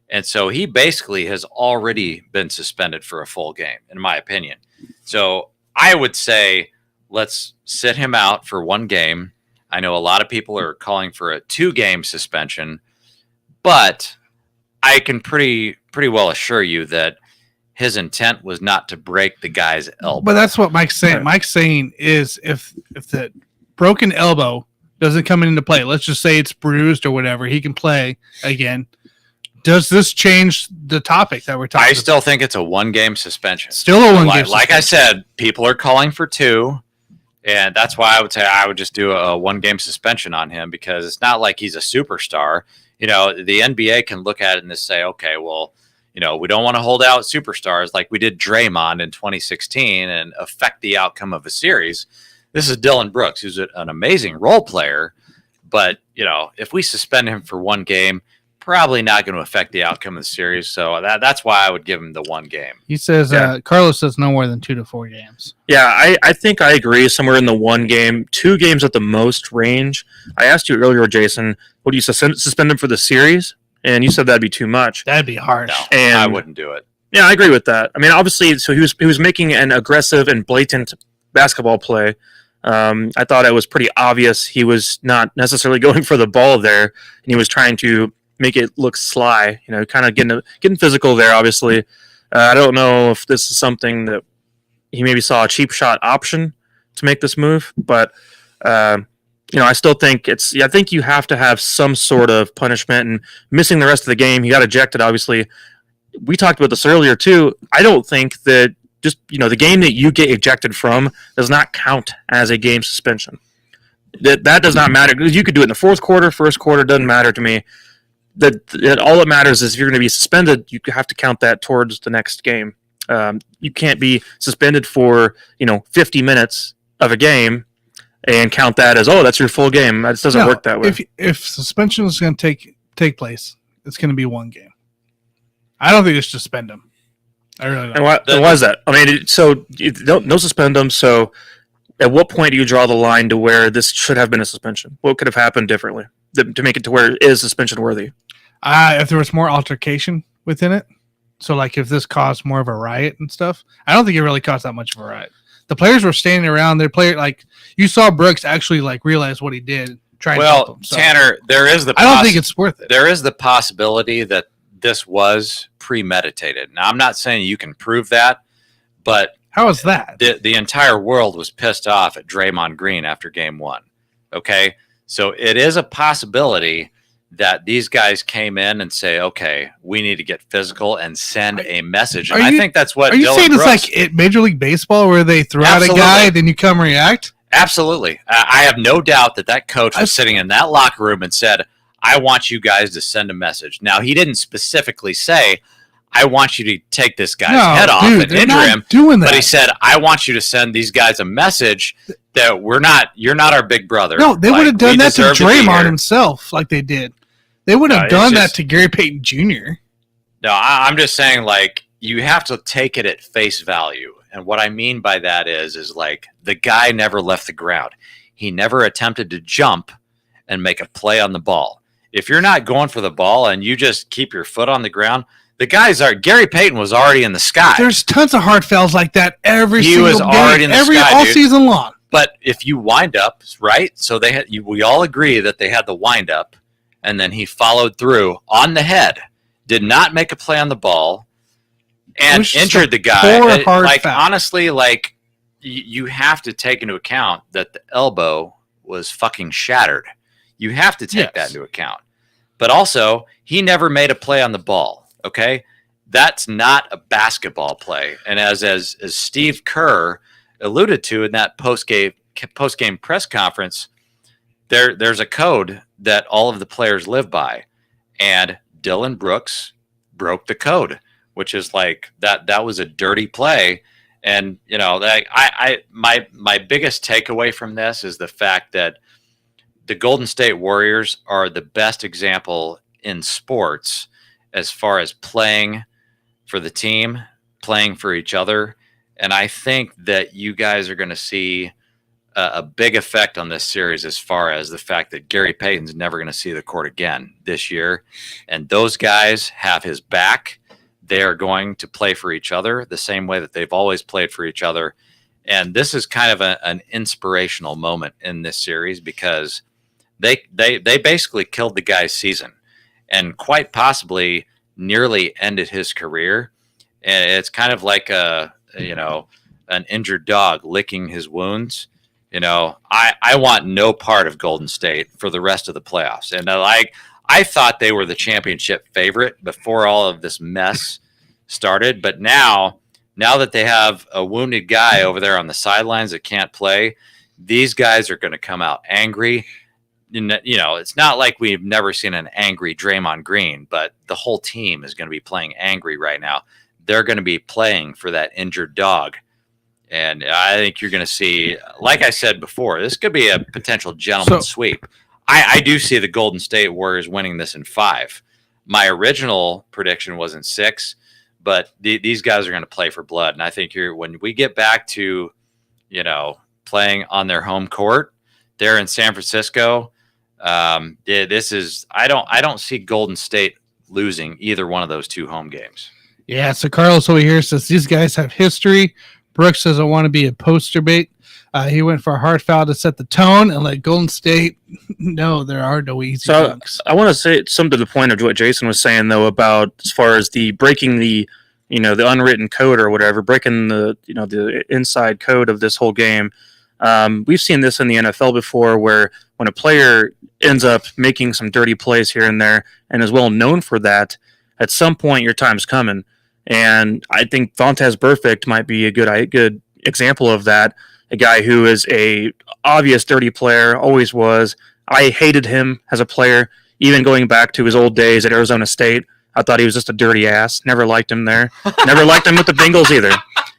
C: and so he basically has already been suspended for a full game, in my opinion. So I would say let's sit him out for one game. I know a lot of people are calling for a 2-game suspension, but I can pretty well assure you that his intent was not to break the guy's elbow.
B: But that's what Mike's saying.
A: Right.
B: Mike's saying is if the broken elbow doesn't come into play, let's just say it's bruised or whatever, he can play again. Does this change the topic that we're talking about?
C: I still think it's a 1-game suspension.
B: Still a 1-game suspension.
C: Like I said, people are calling for 2, and that's why I would say I would just do a 1-game suspension on him, because it's not like he's a superstar. The NBA can look at it and just say, okay, well, we don't want to hold out superstars like we did Draymond in 2016 and affect the outcome of a series. This is Dillon Brooks, who's an amazing role player. But, if we suspend him for 1 game, probably not going to affect the outcome of the series. So that's why I would give him the 1 game.
B: He says, Carlos says no more than 2 to 4 games.
A: Yeah, I think I agree. Somewhere in the 1 game, 2 games at the most range. I asked you earlier, Jason, would you suspend him for the series? And you said that'd be too much.
B: That'd be harsh.
C: No,
A: And
C: I wouldn't do it.
A: Yeah, I agree with that. I mean, obviously, so he was making an aggressive and blatant basketball play. I thought it was pretty obvious he was not necessarily going for the ball there, and he was trying to make it look sly. Kind of getting physical there. Obviously, I don't know if this is something that he maybe saw a cheap shot option to make this move, but I still think I think you have to have some sort of punishment, and missing the rest of the game, he got ejected. Obviously, we talked about this earlier too. I don't think that just the game that you get ejected from does not count as a game suspension. That does not matter, because you could do it in the 4th quarter, 1st quarter, doesn't matter to me. That all that matters is if you're going to be suspended, you have to count that towards the next game. You can't be suspended for 50 minutes of a game and count that as, that's your full game. That doesn't work that way.
B: If suspension is going to take place, it's going to be 1 game. I don't think you should suspend him. I really don't.
A: And why is that? I mean, so no suspend him. So at what point do you draw the line to where this should have been a suspension? What could have happened differently to make it to where it is suspension worthy?
B: If there was more altercation within it, so like if this caused more of a riot and stuff, I don't think it really caused that much of a riot. The players were standing around. You saw Brooks actually realize what he did. Trying to help him. So,
C: Tanner, there is the.
B: I don't think it's worth it.
C: There is the possibility that this was premeditated. Now, I'm not saying you can prove that, but
B: how is that?
C: The entire world was pissed off at Draymond Green after Game 1. Okay, so it is a possibility that these guys came in and say, okay, we need to get physical and send a message. And I think that's what.
B: Are you
C: Dillon
B: saying
C: Brooks,
B: it's like Major League Baseball where they throw out a
C: Absolutely.
B: guy, then you come react?
C: Absolutely. I have no doubt that coach was sitting in that locker room and said, I want you guys to send a message. Now, he didn't specifically say, I want you to take this guy's head off and injure him.
B: Doing that.
C: But he said, I want you to send these guys a message that you're not our big brother.
B: No, they would have done that to
C: deserve be
B: Draymond
C: here.
B: himself like they did. They would have done that to Gary Payton Jr.
C: No, I'm just saying, like, you have to take it at face value. And what I mean by that is like the guy never left the ground. He never attempted to jump and make a play on the ball. If you're not going for the ball and you just keep your foot on the ground, Gary Payton was already in the sky.
B: There's tons of hard fouls like that every
C: He
B: single
C: was
B: game,
C: already in the sky,
B: all
C: dude.
B: season long.
C: But if you wind up, right? So we all agree that they had the wind up, and then he followed through on the head, did not make a play on the ball, and injured the guy. Like, honestly, like, you have to take into account that the elbow was fucking shattered. You have to take that into account. But also, he never made a play on the ball. Okay, that's not a basketball play. And as Steve Kerr alluded to in that post game press conference, there's a code that all of the players live by, and Dillon Brooks broke the code, which is like that was a dirty play. And you know, that my biggest takeaway from this is the fact that the Golden State Warriors are the best example in sports as far as playing for the team, playing for each other. And I think that you guys are going to see a big effect on this series as far as the fact that Gary Payton's never going to see the court again this year. And those guys have his back. They are going to play for each other the same way that they've always played for each other. And this is kind of an inspirational moment in this series because they basically killed the guy's season and quite possibly nearly ended his career. And it's kind of like an injured dog licking his wounds. You know, I want no part of Golden State for the rest of the playoffs. And I thought they were the championship favorite before all of this mess started. But now that they have a wounded guy over there on the sidelines that can't play, these guys are going to come out angry. You know, it's not like we've never seen an angry Draymond Green, but the whole team is going to be playing angry right now. They're going to be playing for that injured dog. And I think you're going to see, like I said before, this could be a potential gentleman's sweep. I do see the Golden State Warriors winning this in 5. My original prediction was in 6, but these guys are going to play for blood. And I think when we get back to, you know, playing on their home court there in San Francisco, I don't see Golden State losing either one of those 2 home games.
B: Yeah, so Carlos over here says these guys have history. Brooks doesn't want to be a poster bait. He went for a hard foul to set the tone and let Golden State know there are no easy dunks.
A: I want to say something to the point of what Jason was saying, though, about as far as the breaking the unwritten code or whatever, breaking the inside code of this whole game. We've seen this in the NFL before where when a player ends up making some dirty plays here and there and is well known for that, at some point your time's coming. And I think Vontaze Burfict might be a good example of that. A guy who is a obvious dirty player, always was. I hated him as a player, even going back to his old days at Arizona State. I thought he was just a dirty ass. Never liked him there. Never liked him with the Bengals either.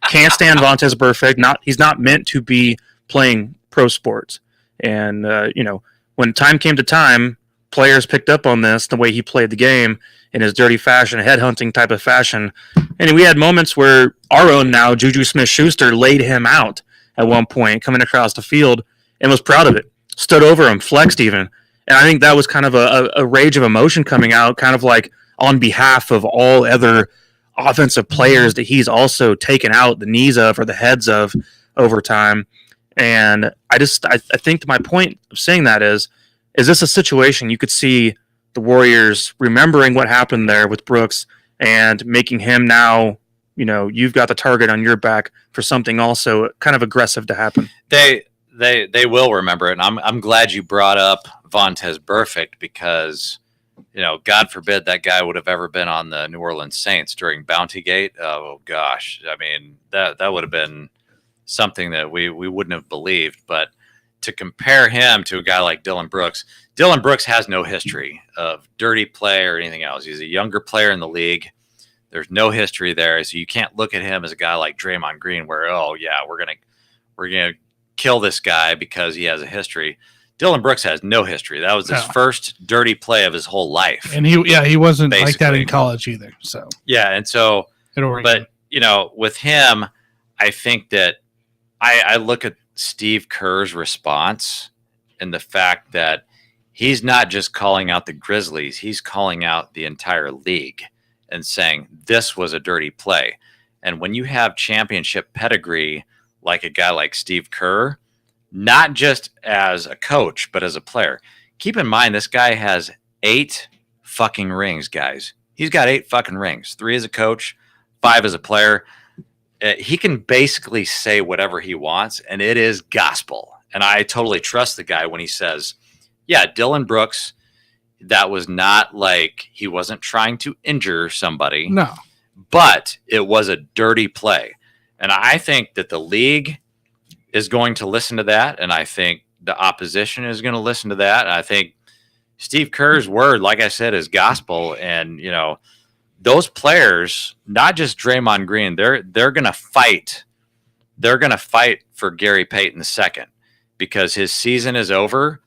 A: Can't stand Vontaze Burfict. He's not meant to be playing pro sports. And when time came to time, players picked up on this, the way he played the game in his dirty fashion, headhunting type of fashion. And we had moments where our own now, Juju Smith-Schuster, laid him out at one point, coming across the field, and was proud of it. Stood over him, flexed even. And I think that was kind of a rage of emotion coming out, kind of like on behalf of all other offensive players that he's also taken out the knees of or the heads of over time. And I think my point of saying that is this a situation you could see the Warriors remembering what happened there with Brooks and making him now, you've got the target on your back for something also kind of aggressive to happen.
C: They will remember it. And I'm glad you brought up Vontaze Burfict because, God forbid that guy would have ever been on the New Orleans Saints during Bountygate. Oh gosh. I mean, that would have been something that we wouldn't have believed, but to compare him to a guy like Dillon Brooks has no history of dirty play or anything else. He's a younger player in the league. There's no history there. So you can't look at him as a guy like Draymond Green where, oh yeah, we're going to kill this guy because he has a history. Dillon Brooks has no history. That was his first dirty play of his whole life.
B: And he wasn't like that in
C: Basically.
B: college either. So
C: Yeah, and so, but with him, I think that I look at Steve Kerr's response and the fact that he's not just calling out the Grizzlies, he's calling out the entire league and saying this was a dirty play. And when you have championship pedigree like a guy like Steve Kerr, not just as a coach, but as a player, keep in mind this guy has 8 fucking rings, guys. He's got 8 fucking rings, 3 as a coach, 5 as a player. He can basically say whatever he wants, and it is gospel. And I totally trust the guy when he says, yeah, Dillon Brooks, that was not like he wasn't trying to injure somebody.
B: No.
C: But it was a dirty play. And I think that the league is going to listen to that, and I think the opposition is going to listen to that. And I think Steve Kerr's word, like I said, is gospel. And, those players, not just Draymond Green, they're going to fight. They're going to fight for Gary Payton II because his season is over.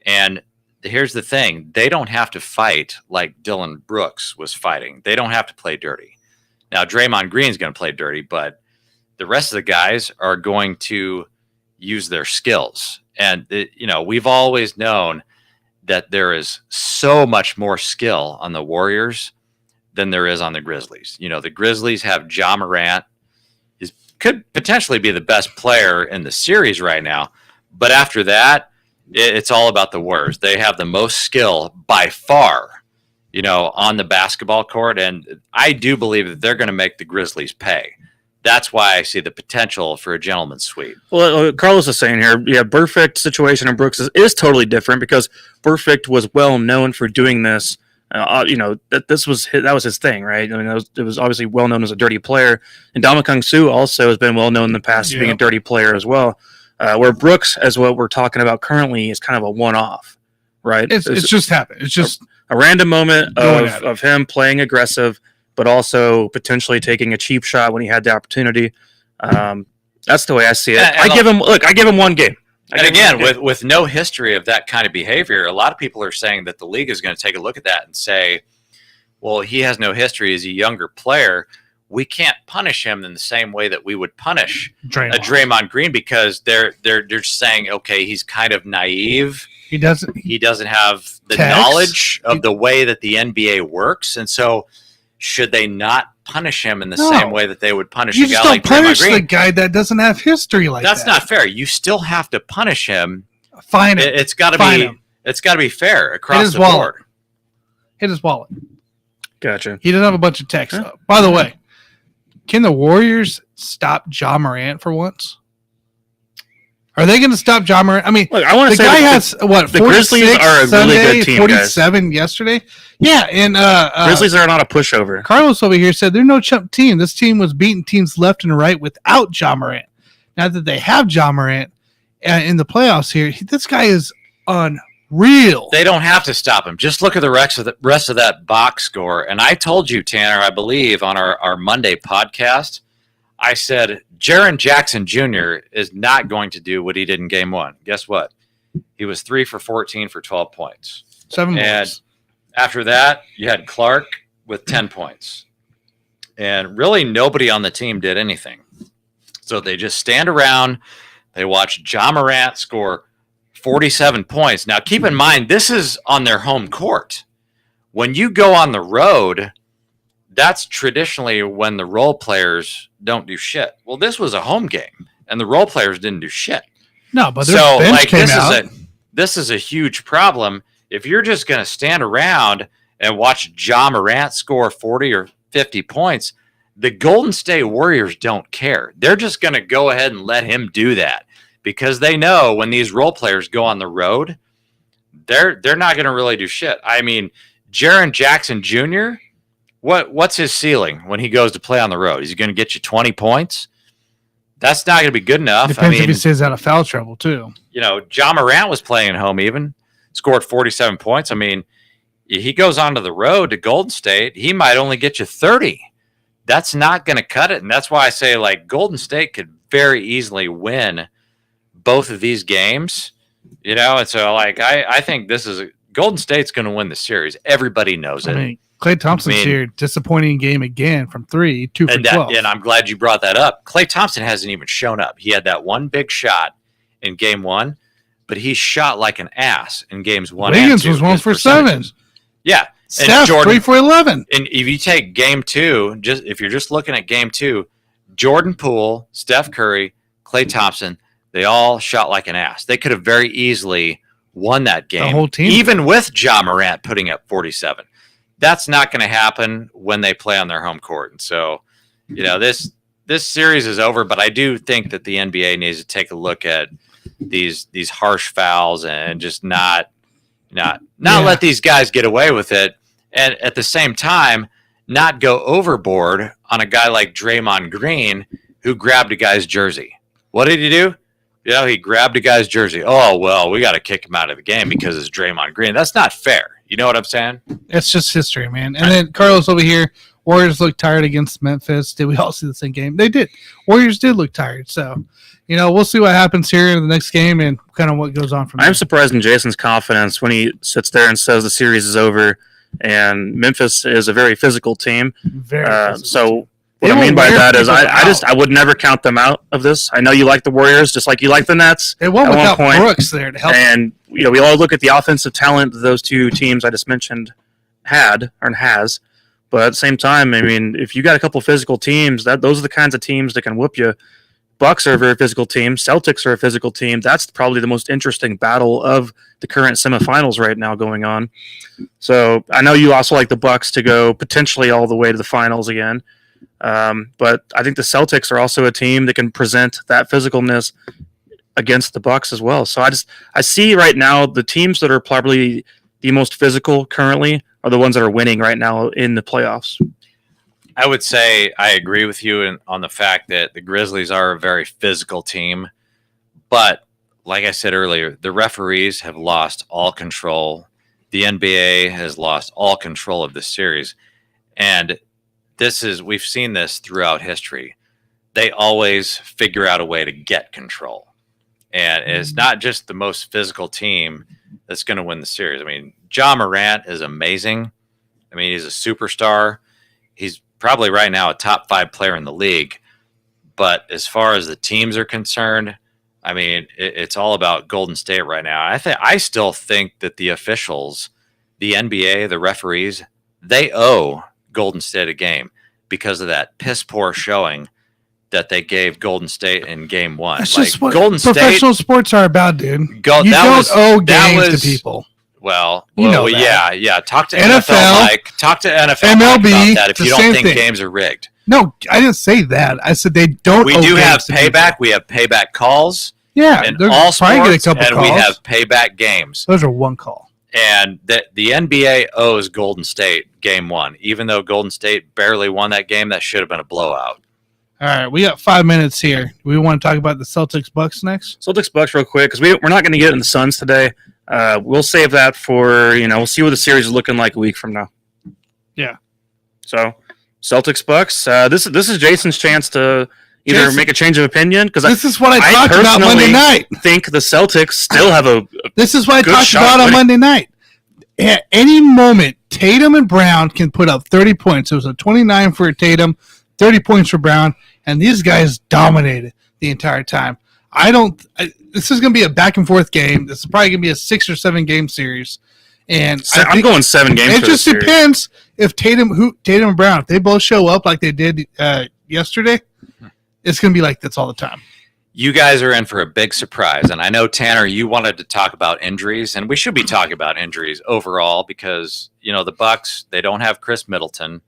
C: And here's the thing. They don't have to fight like Dillon Brooks was fighting. They don't have to play dirty. Now, Draymond Green's going to play dirty, but the rest of the guys are going to use their skills. And, we've always known that there is so much more skill on the Warriors than there is on the Grizzlies. The Grizzlies have Ja Morant, could potentially be the best player in the series right now. But after that, it's all about the Warriors. They have the most skill by far, on the basketball court. And I do believe that they're going to make the Grizzlies pay. That's why I see the potential for a gentleman's sweep.
A: Well, Carlos is saying here, Burfict situation in Brooks is totally different because Burfict was well known for doing this. That was his thing, right? I mean, it was obviously well known as a dirty player, and Ndamukong Suh also has been well known in the past as being a dirty player as well. Where Brooks, as what we're talking about currently, is kind of a one-off, right?
B: It's just happened. It's just
A: a random moment of him playing aggressive, but also potentially taking a cheap shot when he had the opportunity. That's the way I see it. I give him one game.
C: And again, with no history of that kind of behavior, a lot of people are saying that the league is going to take a look at that and say, well, he has no history as a younger player. We can't punish him in the same way that we would punish a Draymond Green because they're saying, okay, he's kind of naive. He doesn't have the knowledge of the way that the NBA works. And so should they not punish him in the same way that they would punish a guy like Draymond Green? You just don't punish
B: the guy that doesn't have history like that.
C: That's not fair. You still have to punish him.
B: Fine him.
C: It's got to be fair across the board.
B: Hit his wallet.
A: Gotcha.
B: He doesn't have a bunch of texts. By the way, can the Warriors stop Ja Morant for once? Are they going to stop Ja Morant? I mean, look, I want to say the guy has what? The Grizzlies are a Sunday, really good team. 47 guys. Yesterday. Yeah, and
A: Grizzlies are not a pushover.
B: Carlos over here said they're no chump team. This team was beating teams left and right without Ja Morant. Now that they have Ja Morant in the playoffs here, this guy is unreal.
C: They don't have to stop him. Just look at the rest of that box score. And I told you, Tanner, I believe on our Monday podcast, I said Jaren Jackson Jr. is not going to do what he did in Game 1. Guess what? He was 3 for 14 for 12 points.
B: 7 points.
C: And after that, you had Clark with 10 points. And really nobody on the team did anything. So they just stand around. They watch Ja Morant score 47 points. Now, keep in mind, this is on their home court. When you go on the road, that's traditionally when the role players don't do shit. Well, this was a home game, and the role players didn't do shit.
B: No, but their bench came out.
C: This is a huge problem. If you're just going to stand around and watch Ja Morant score 40 or 50 points, the Golden State Warriors don't care. They're just going to go ahead and let him do that because they know when these role players go on the road, they're not going to really do shit. I mean, Jaren Jackson Jr., what's his ceiling when he goes to play on the road? Is he going to get you 20 points? That's not going to be good enough.
B: Depends if he stays out of foul trouble, too.
C: Ja Morant was playing at home even, scored 47 points. I mean, he goes onto the road to Golden State, he might only get you 30. That's not going to cut it. And that's why I say, Golden State could very easily win both of these games And so like I think this is Golden State's going to win the series. Everybody knows it.
B: I mean, Klay Thompson's here, disappointing game again from 3, 2 for 12.
C: And I'm glad you brought that up. Klay Thompson hasn't even shown up. He had that one big shot in game 1, but he shot like an ass in games 1
B: Wiggins
C: and 2.
B: was 1 for 7.
C: Yeah.
B: Steph,
C: Jordan,
B: 3 for 11.
C: And if you take game 2, if you're just looking at game 2, Jordan Poole, Steph Curry, Klay Thompson, they all shot like an ass. They could have very easily won that game.
B: The whole team.
C: Even with Ja Morant putting up 47. That's not going to happen when they play on their home court. And so, this series is over, but I do think that the NBA needs to take a look at these harsh fouls and just not let these guys get away with it. And at the same time, not go overboard on a guy like Draymond Green who grabbed a guy's jersey. What did he do? He grabbed a guy's jersey. Oh, well, we got to kick him out of the game because it's Draymond Green. That's not fair. You know what I'm saying?
B: It's just history, man. And then Carlos over here, Warriors looked tired against Memphis. Did we all see the same game? They did. Warriors did look tired. So, we'll see what happens here in the next game and kind of what goes on from there.
A: I'm surprised in Jason's confidence when he sits there and says the series is over. And Memphis is a very physical team.
B: Very physical
A: so what I mean by that is I would never count them out of this. I know you like the Warriors just like you like the Nets.
B: It won't without Brooks there to help.
A: And we all look at the offensive talent that those two teams I just mentioned has. But at the same time, I mean, if you got a couple physical teams, those are the kinds of teams that can whoop you. Bucks are a very physical team. Celtics are a physical team. That's probably the most interesting battle of the current semifinals right now going on. So I know you also like the Bucks to go potentially all the way to the finals again. But I think the Celtics are also a team that can present that physicalness against the Bucks as well. So I see right now the teams that are probably the most physical currently are the ones that are winning right now in the playoffs.
C: I would say I agree with you on the fact that the Grizzlies are a very physical team. But like I said earlier, the referees have lost all control. The NBA has lost all control of this series. And we've seen this throughout history. They always figure out a way to get control. And it's not just the most physical team that's going to win the series. I mean, Ja Morant is amazing. I mean, he's a superstar. He's probably right now a top 5 player in the league. But as far as the teams are concerned, I mean, it's all about Golden State right now. I still think that the officials, the NBA, the referees, they owe Golden State a game because of that piss poor showing that they gave Golden State in game 1.
B: That's just what professional sports are about, dude. You don't owe games to people.
C: Well,
B: that.
C: yeah. Talk to
B: NFL,
C: Mike. Talk to NFL
B: MLB
C: Mike about that if you don't think
B: thing.
C: games are rigged.
B: No, I didn't say that. I said they don't.
C: We do have payback. We have payback calls.
B: Yeah,
C: in all sports,
B: get a couple
C: and
B: calls.
C: We have payback games.
B: Those are one call.
C: And the NBA owes Golden State game 1, even though Golden State barely won that game. That should have been a blowout.
B: All right, we got 5 minutes here. Do we want to talk about the Celtics Bucks next?
A: Celtics Bucks real quick because we're not going to get in the Suns today. We'll save that for we'll see what the series is looking like a week from now.
B: Yeah.
A: So Celtics Bucks. This is Jason's chance to either make a change of opinion because
B: this is what I talked about Monday night.
A: Think the Celtics still have a
B: this is what I talked about on Monday night. At any moment, Tatum and Brown can put up 30 points. It was a 29 for Tatum, 30 points for Brown, and these guys dominated the entire time. This is going to be a back and forth game. This is probably going to be a 6 or 7 game series. And
A: I'm going 7 games.
B: It just depends if Tatum and Brown, if they both show up like they did yesterday, it's going to be like this all the time.
C: You guys are in for a big surprise. And I know, Tanner, you wanted to talk about injuries, and we should be talking about injuries overall because, the Bucks, they don't have Chris Middleton.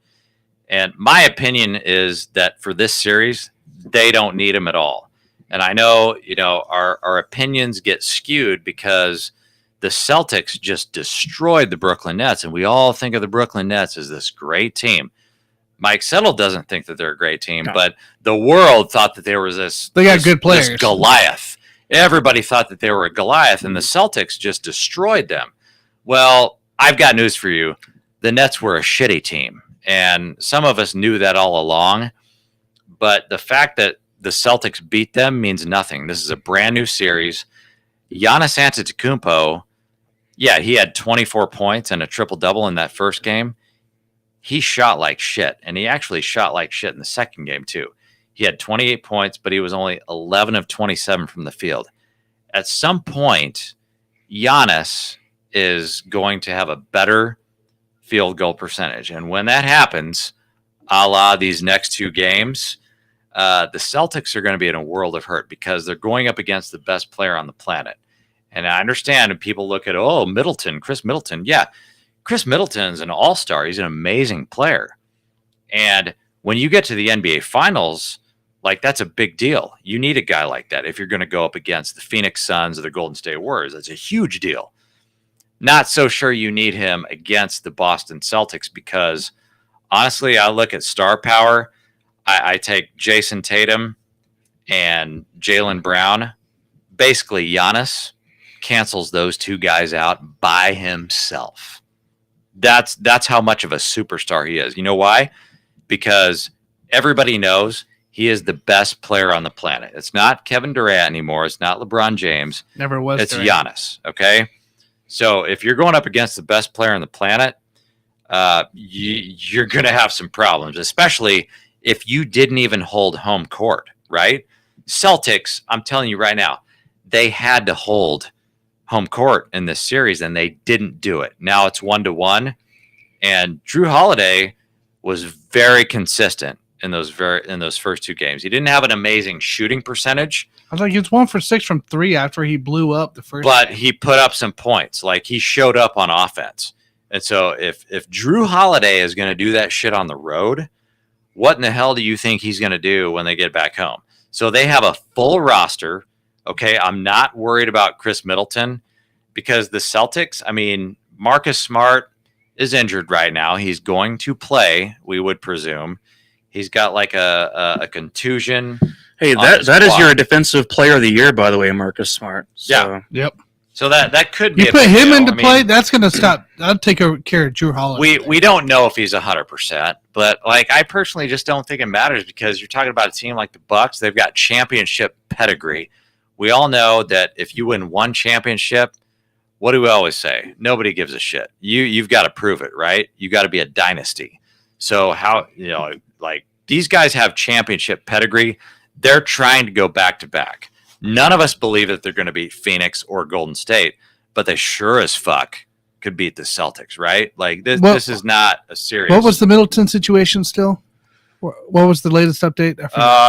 C: And my opinion is that for this series, they don't need him at all. And I know, our opinions get skewed because the Celtics just destroyed the Brooklyn Nets, and we all think of the Brooklyn Nets as this great team. Mike Settle doesn't think that they're a great team, but the world thought that there was
B: good players.
C: This Goliath. Everybody thought that they were a Goliath, and the Celtics just destroyed them. Well, I've got news for you. The Nets were a shitty team, and some of us knew that all along. But the fact that the Celtics beat them means nothing. This is a brand new series. Giannis Antetokounmpo, yeah, he had 24 points and a triple-double in that first game. He shot like shit, and he actually shot like shit in the second game too. He had 28 points, but he was only 11 of 27 from the field. At some point, Giannis is going to have a better field goal percentage. And when that happens, a la these next two games, the Celtics are going to be in a world of hurt because they're going up against the best player on the planet. And I understand, and people look at, Chris Middleton. Yeah, Chris Middleton's an all-star. He's an amazing player. And when you get to the NBA Finals, like, that's a big deal. You need a guy like that if you're going to go up against the Phoenix Suns or the Golden State Warriors. That's a huge deal. Not so sure you need him against the Boston Celtics because, honestly, I look at star power. I take Jason Tatum and Jaylen Brown. Basically, Giannis cancels those two guys out by himself. That's how much of a superstar he is. You know why? Because everybody knows he is the best player on the planet. It's not Kevin Durant anymore. It's not LeBron James.
B: Never was.
C: It's Giannis, okay? So if you're going up against the best player on the planet, you're going to have some problems, especially if you didn't even hold home court, right? Celtics, I'm telling you right now, they had to hold home court in this series, and they didn't do it. Now it's 1-1, and Drew Holiday was very consistent in those first two games. He didn't have an amazing shooting percentage.
B: I thought he was 1 for 6 from 3 after he blew up the first.
C: But
B: game.
C: He put up some points. Like, he showed up on offense. And so if Drew Holiday is going to do that shit on the road, what in the hell do you think he's going to do when they get back home? So they have a full roster. Okay, I'm not worried about Chris Middleton because the Celtics, I mean, Marcus Smart is injured right now. He's going to play, we would presume. He's got like a contusion.
A: Hey, that is your defensive player of the year, by the way, Marcus Smart. So.
C: Yeah.
B: Yep.
C: So that could be.
B: You put him into play, that's going to stop. I'll take care of Drew Holiday.
C: We don't know if he's 100%, but like I personally just don't think it matters because you're talking about a team like the Bucks. They've got championship pedigree. We all know that if you win one championship, what do we always say? Nobody gives a shit. You've got to prove it, right? You got to be a dynasty. So how like these guys have championship pedigree. They're trying to go back to back. None of us believe that they're going to beat Phoenix or Golden State, but they sure as fuck could beat the Celtics, right? Like this is not a serious.
B: What was the Middleton situation still? What was the latest update?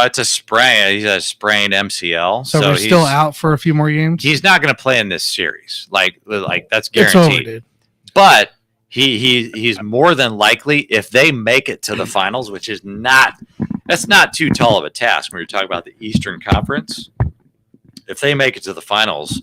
C: It's a sprain. He's a sprained MCL.
B: So we're still out for a few more games?
C: He's not going to play in this series. Like that's guaranteed.
B: It's over, dude.
C: But he's more than likely, if they make it to the finals, which is that's not too tall of a task when you're talking about the Eastern Conference. If they make it to the finals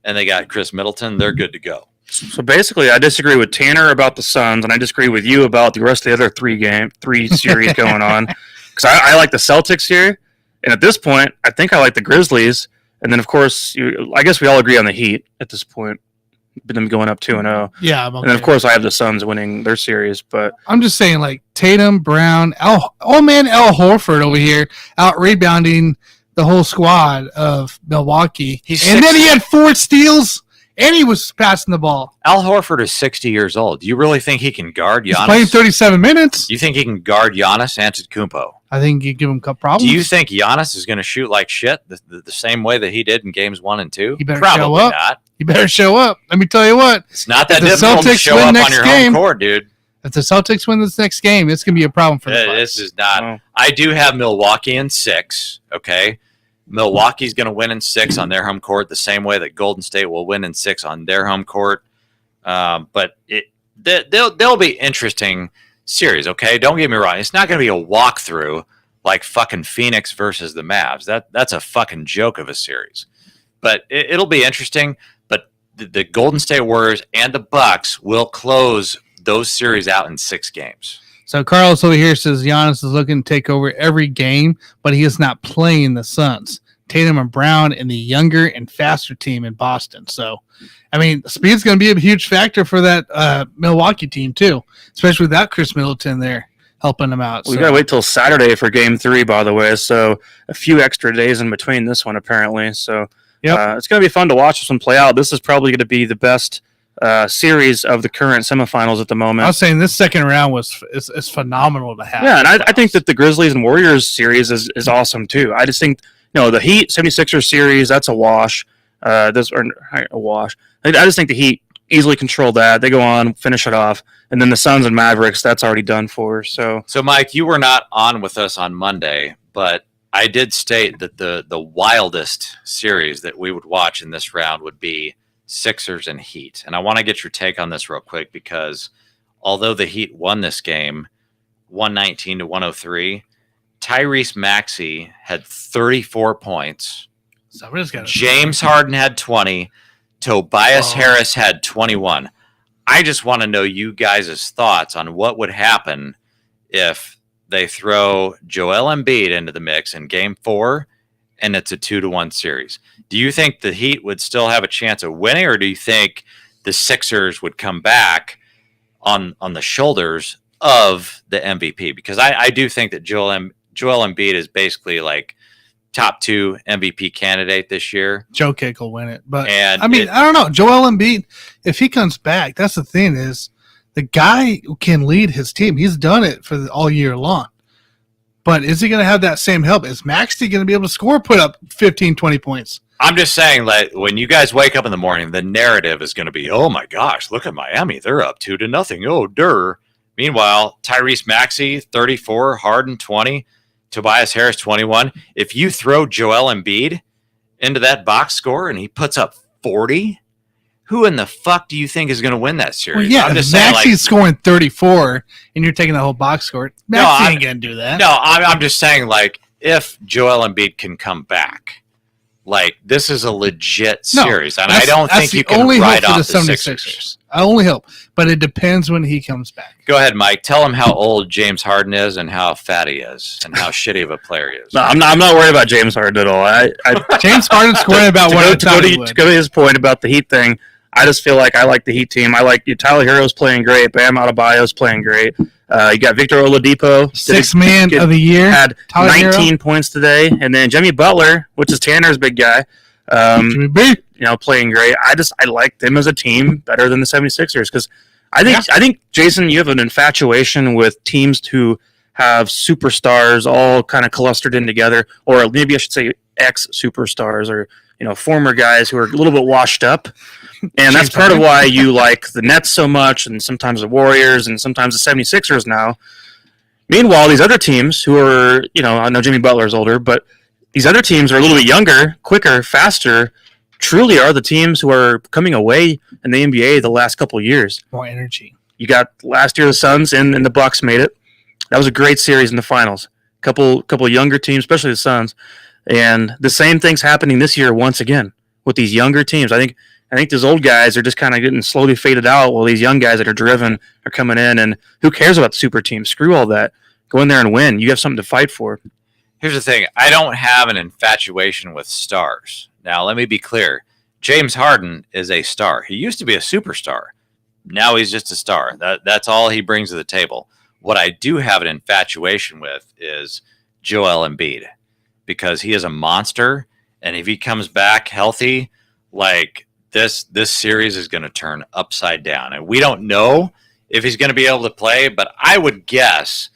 C: and they got Chris Middleton, they're good to go.
A: So basically, I disagree with Tanner about the Suns, and I disagree with you about the rest of the other three series going on. Because I like the Celtics here, and at this point, I think I like the Grizzlies. And then, of course, I guess we all agree on the Heat at this point, with them going up 2-0.
B: Yeah,
A: and then, of course, I have the Suns winning their series. But
B: I'm just saying, like Tatum, Brown, Al Horford over here out rebounding the whole squad of Milwaukee. Then he had 4 steals, and he was passing the ball.
C: Al Horford is 60 years old. Do you really think he can guard Giannis?
B: He's playing 37 minutes.
C: You think he can guard Giannis Antetokounmpo?
B: I think you give him problems.
C: Do you think Giannis is going to shoot like shit the same way that he did in games 1 and 2?
B: He better
C: Probably
B: show up.
C: Not.
B: You better show up. Let me tell you what.
C: It's not that difficult to show up on your home court, dude.
B: If the Celtics win this next game, it's going to be a problem for them.
C: This is not. Oh. I do have Milwaukee in 6, okay? Milwaukee's going to win in 6 on their home court the same way that Golden State will win in 6 on their home court. But they'll be interesting series, okay? Don't get me wrong. It's not going to be a walkthrough like fucking Phoenix versus the Mavs. That's a fucking joke of a series. But it'll be interesting. But the Golden State Warriors and the Bucks will close those series out in 6 games.
B: So Carlos over here says Giannis is looking to take over every game, but he is not playing the Suns. Tatum and Brown and the younger and faster team in Boston. So, I mean, speed's going to be a huge factor for that Milwaukee team too, especially without Chris Middleton there helping them out.
A: We got to wait till Saturday for Game 3, by the way. So a few extra days in between this one, apparently. So
B: Yep.
A: It's going to be fun to watch this one play out. This is probably going to be the best series of the current semifinals at the moment.
B: I was saying this second round is phenomenal to have.
A: Yeah, and I think that the Grizzlies and Warriors series is awesome too. I just think the Heat 76ers series, that's a wash. A wash. I just think the Heat easily control that. They go on, finish it off, and then the Suns and Mavericks, that's already done for. So
C: Mike, you were not on with us on Monday, but I did state that the wildest series that we would watch in this round would be Sixers and Heat. And I want to get your take on this real quick because although the Heat won this game 119-103, Tyrese Maxey had 34 points. James Harden had 20. Tobias Harris had 21. I just want to know you guys' thoughts on what would happen if they throw Joel Embiid into the mix in Game 4 and it's a 2-1 series. Do you think the Heat would still have a chance of winning, or do you think the Sixers would come back on the shoulders of the MVP? Because I do think that Joel Embiid is basically like top 2 MVP candidate this year.
B: Jokic will win it. But
C: and
B: I don't know. Joel Embiid, if he comes back, that's the thing is the guy can lead his team. He's done it for all year long. But is he going to have that same help? Is Maxey going to be able to score, put up 15, 20 points?
C: I'm just saying, like, when you guys wake up in the morning, the narrative is going to be, oh, my gosh, look at Miami. They're up 2-0. Oh, durr. Meanwhile, Tyrese Maxey, 34, Harden, 20, Tobias Harris, 21. If you throw Joel Embiid into that box score and he puts up 40, who in the fuck do you think is going to win that series?
B: Well, yeah, if Maxey's scoring 34 and you're taking the whole box score, Maxey ain't going to do that.
C: No, I'm just saying, like, if Joel Embiid can come back, like, this is a legit series. And I don't think you can write off the 76ers.
B: I only hope. But it depends when he comes back.
C: Go ahead, Mike. Tell him how old James Harden is and how fat he is and how shitty of a player he is.
A: No, I'm not worried about James Harden at all.
B: James Harden's scoring about what I thought he would.
A: To go to his point about the Heat thing, I just feel like I like the Heat team. I like Tyler Hero's playing great. Bam Adebayo's playing great. You got Victor Oladipo.
B: Sixth man of the year.
A: Had
B: Tyler
A: 19
B: Hero.
A: Points today. And then Jimmy Butler, which is Tanner's big guy,
B: Jimmy B.
A: playing great. I like them as a team better than the 76ers because I think, Jason, you have an infatuation with teams who have superstars all kind of clustered in together, or maybe I should say ex-superstars or former guys who are a little bit washed up. And that's part of why you like the Nets so much and sometimes the Warriors and sometimes the 76ers now. Meanwhile, these other teams who are, I know Jimmy Butler's older, but these other teams are a little bit younger, quicker, faster, truly are the teams who are coming away in the NBA the last couple of years.
B: More energy.
A: You got last year the Suns and the Bucks made it. That was a great series in the finals. Couple younger teams, especially the Suns. And the same thing's happening this year once again with these younger teams. I think those old guys are just kind of getting slowly faded out while these young guys that are driven are coming in. And who cares about the super team? Screw all that. Go in there and win. You have something to fight for.
C: Here's the thing. I don't have an infatuation with stars. Now, let me be clear. James Harden is a star. He used to be a superstar. Now he's just a star. That's all he brings to the table. What I do have an infatuation with is Joel Embiid because he is a monster. And if he comes back healthy, like this series is going to turn upside down. And we don't know if he's going to be able to play, but I would guess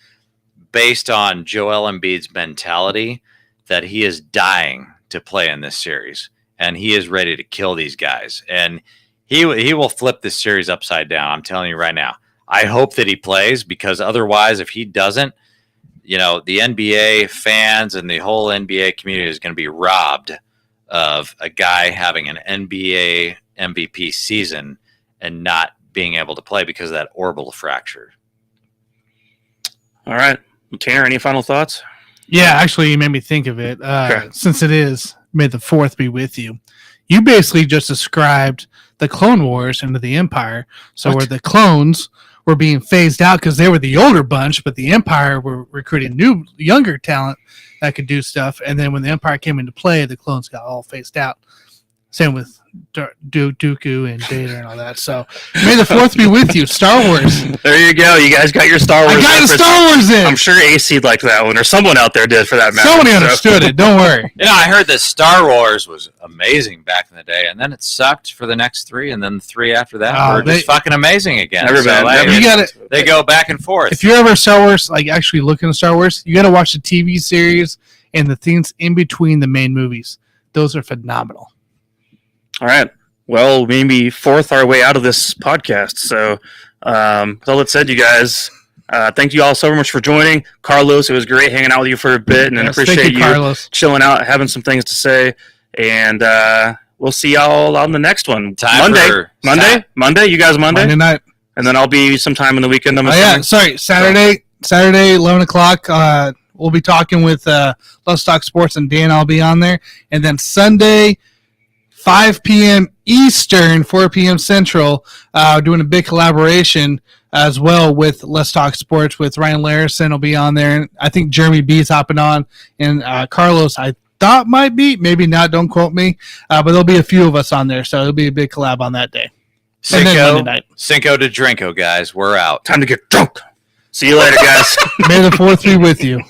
C: based on Joel Embiid's mentality that he is dying to play in this series and he is ready to kill these guys. And he will flip this series upside down. I'm telling you right now. I hope that he plays because otherwise, if he doesn't, the NBA fans and the whole NBA community is going to be robbed of a guy having an NBA MVP season and not being able to play because of that orbital fracture.
A: All right. Tanner, any final thoughts?
B: Yeah, actually, you made me think of it.
A: Okay.
B: Since it is, may the fourth be with you. You basically just described the Clone Wars into the Empire. So where the clones were being phased out because they were the older bunch, but the Empire were recruiting new, younger talent that could do stuff. And then when the Empire came into play, the clones got all phased out. Same with Dooku and Vader and all that. So may the 4th be with you. Star Wars.
A: There you go. You guys got your Star Wars.
B: I got the Star Wars in.
A: I'm sure AC liked that one, or someone out there did for that matter.
B: Somebody understood it. Don't worry.
C: I heard that Star Wars was amazing back in the day, and then it sucked for the next 3, and then the 3 after that were just fucking amazing again. They go back and forth.
B: If you're ever Star Wars, like actually looking at Star Wars, you got to watch the TV series and the things in between the main movies. Those are phenomenal.
A: All right. Well, maybe fourth our way out of this podcast. So, with all that said, you guys, thank you all so much for joining. Carlos, it was great hanging out with you for a bit, and appreciate you chilling out, having some things to say. And we'll see y'all on the next one. Monday. You guys Monday
B: night.
A: And then I'll be sometime in the weekend.
B: Saturday, 11 o'clock. We'll be talking with Let's Talk Sports, and Dan, I'll be on there. And then Sunday, 5 p.m. Eastern, 4 p.m. Central, doing a big collaboration as well with Let's Talk Sports with Ryan Larison will be on there. And I think Jeremy B is hopping on. And Carlos, I thought might be, maybe not, don't quote me. But there'll be a few of us on there, so it'll be a big collab on that day.
C: Cinco de Drinko, guys. We're out.
A: Time to get drunk. See you later, guys.
B: May the 4th be with you.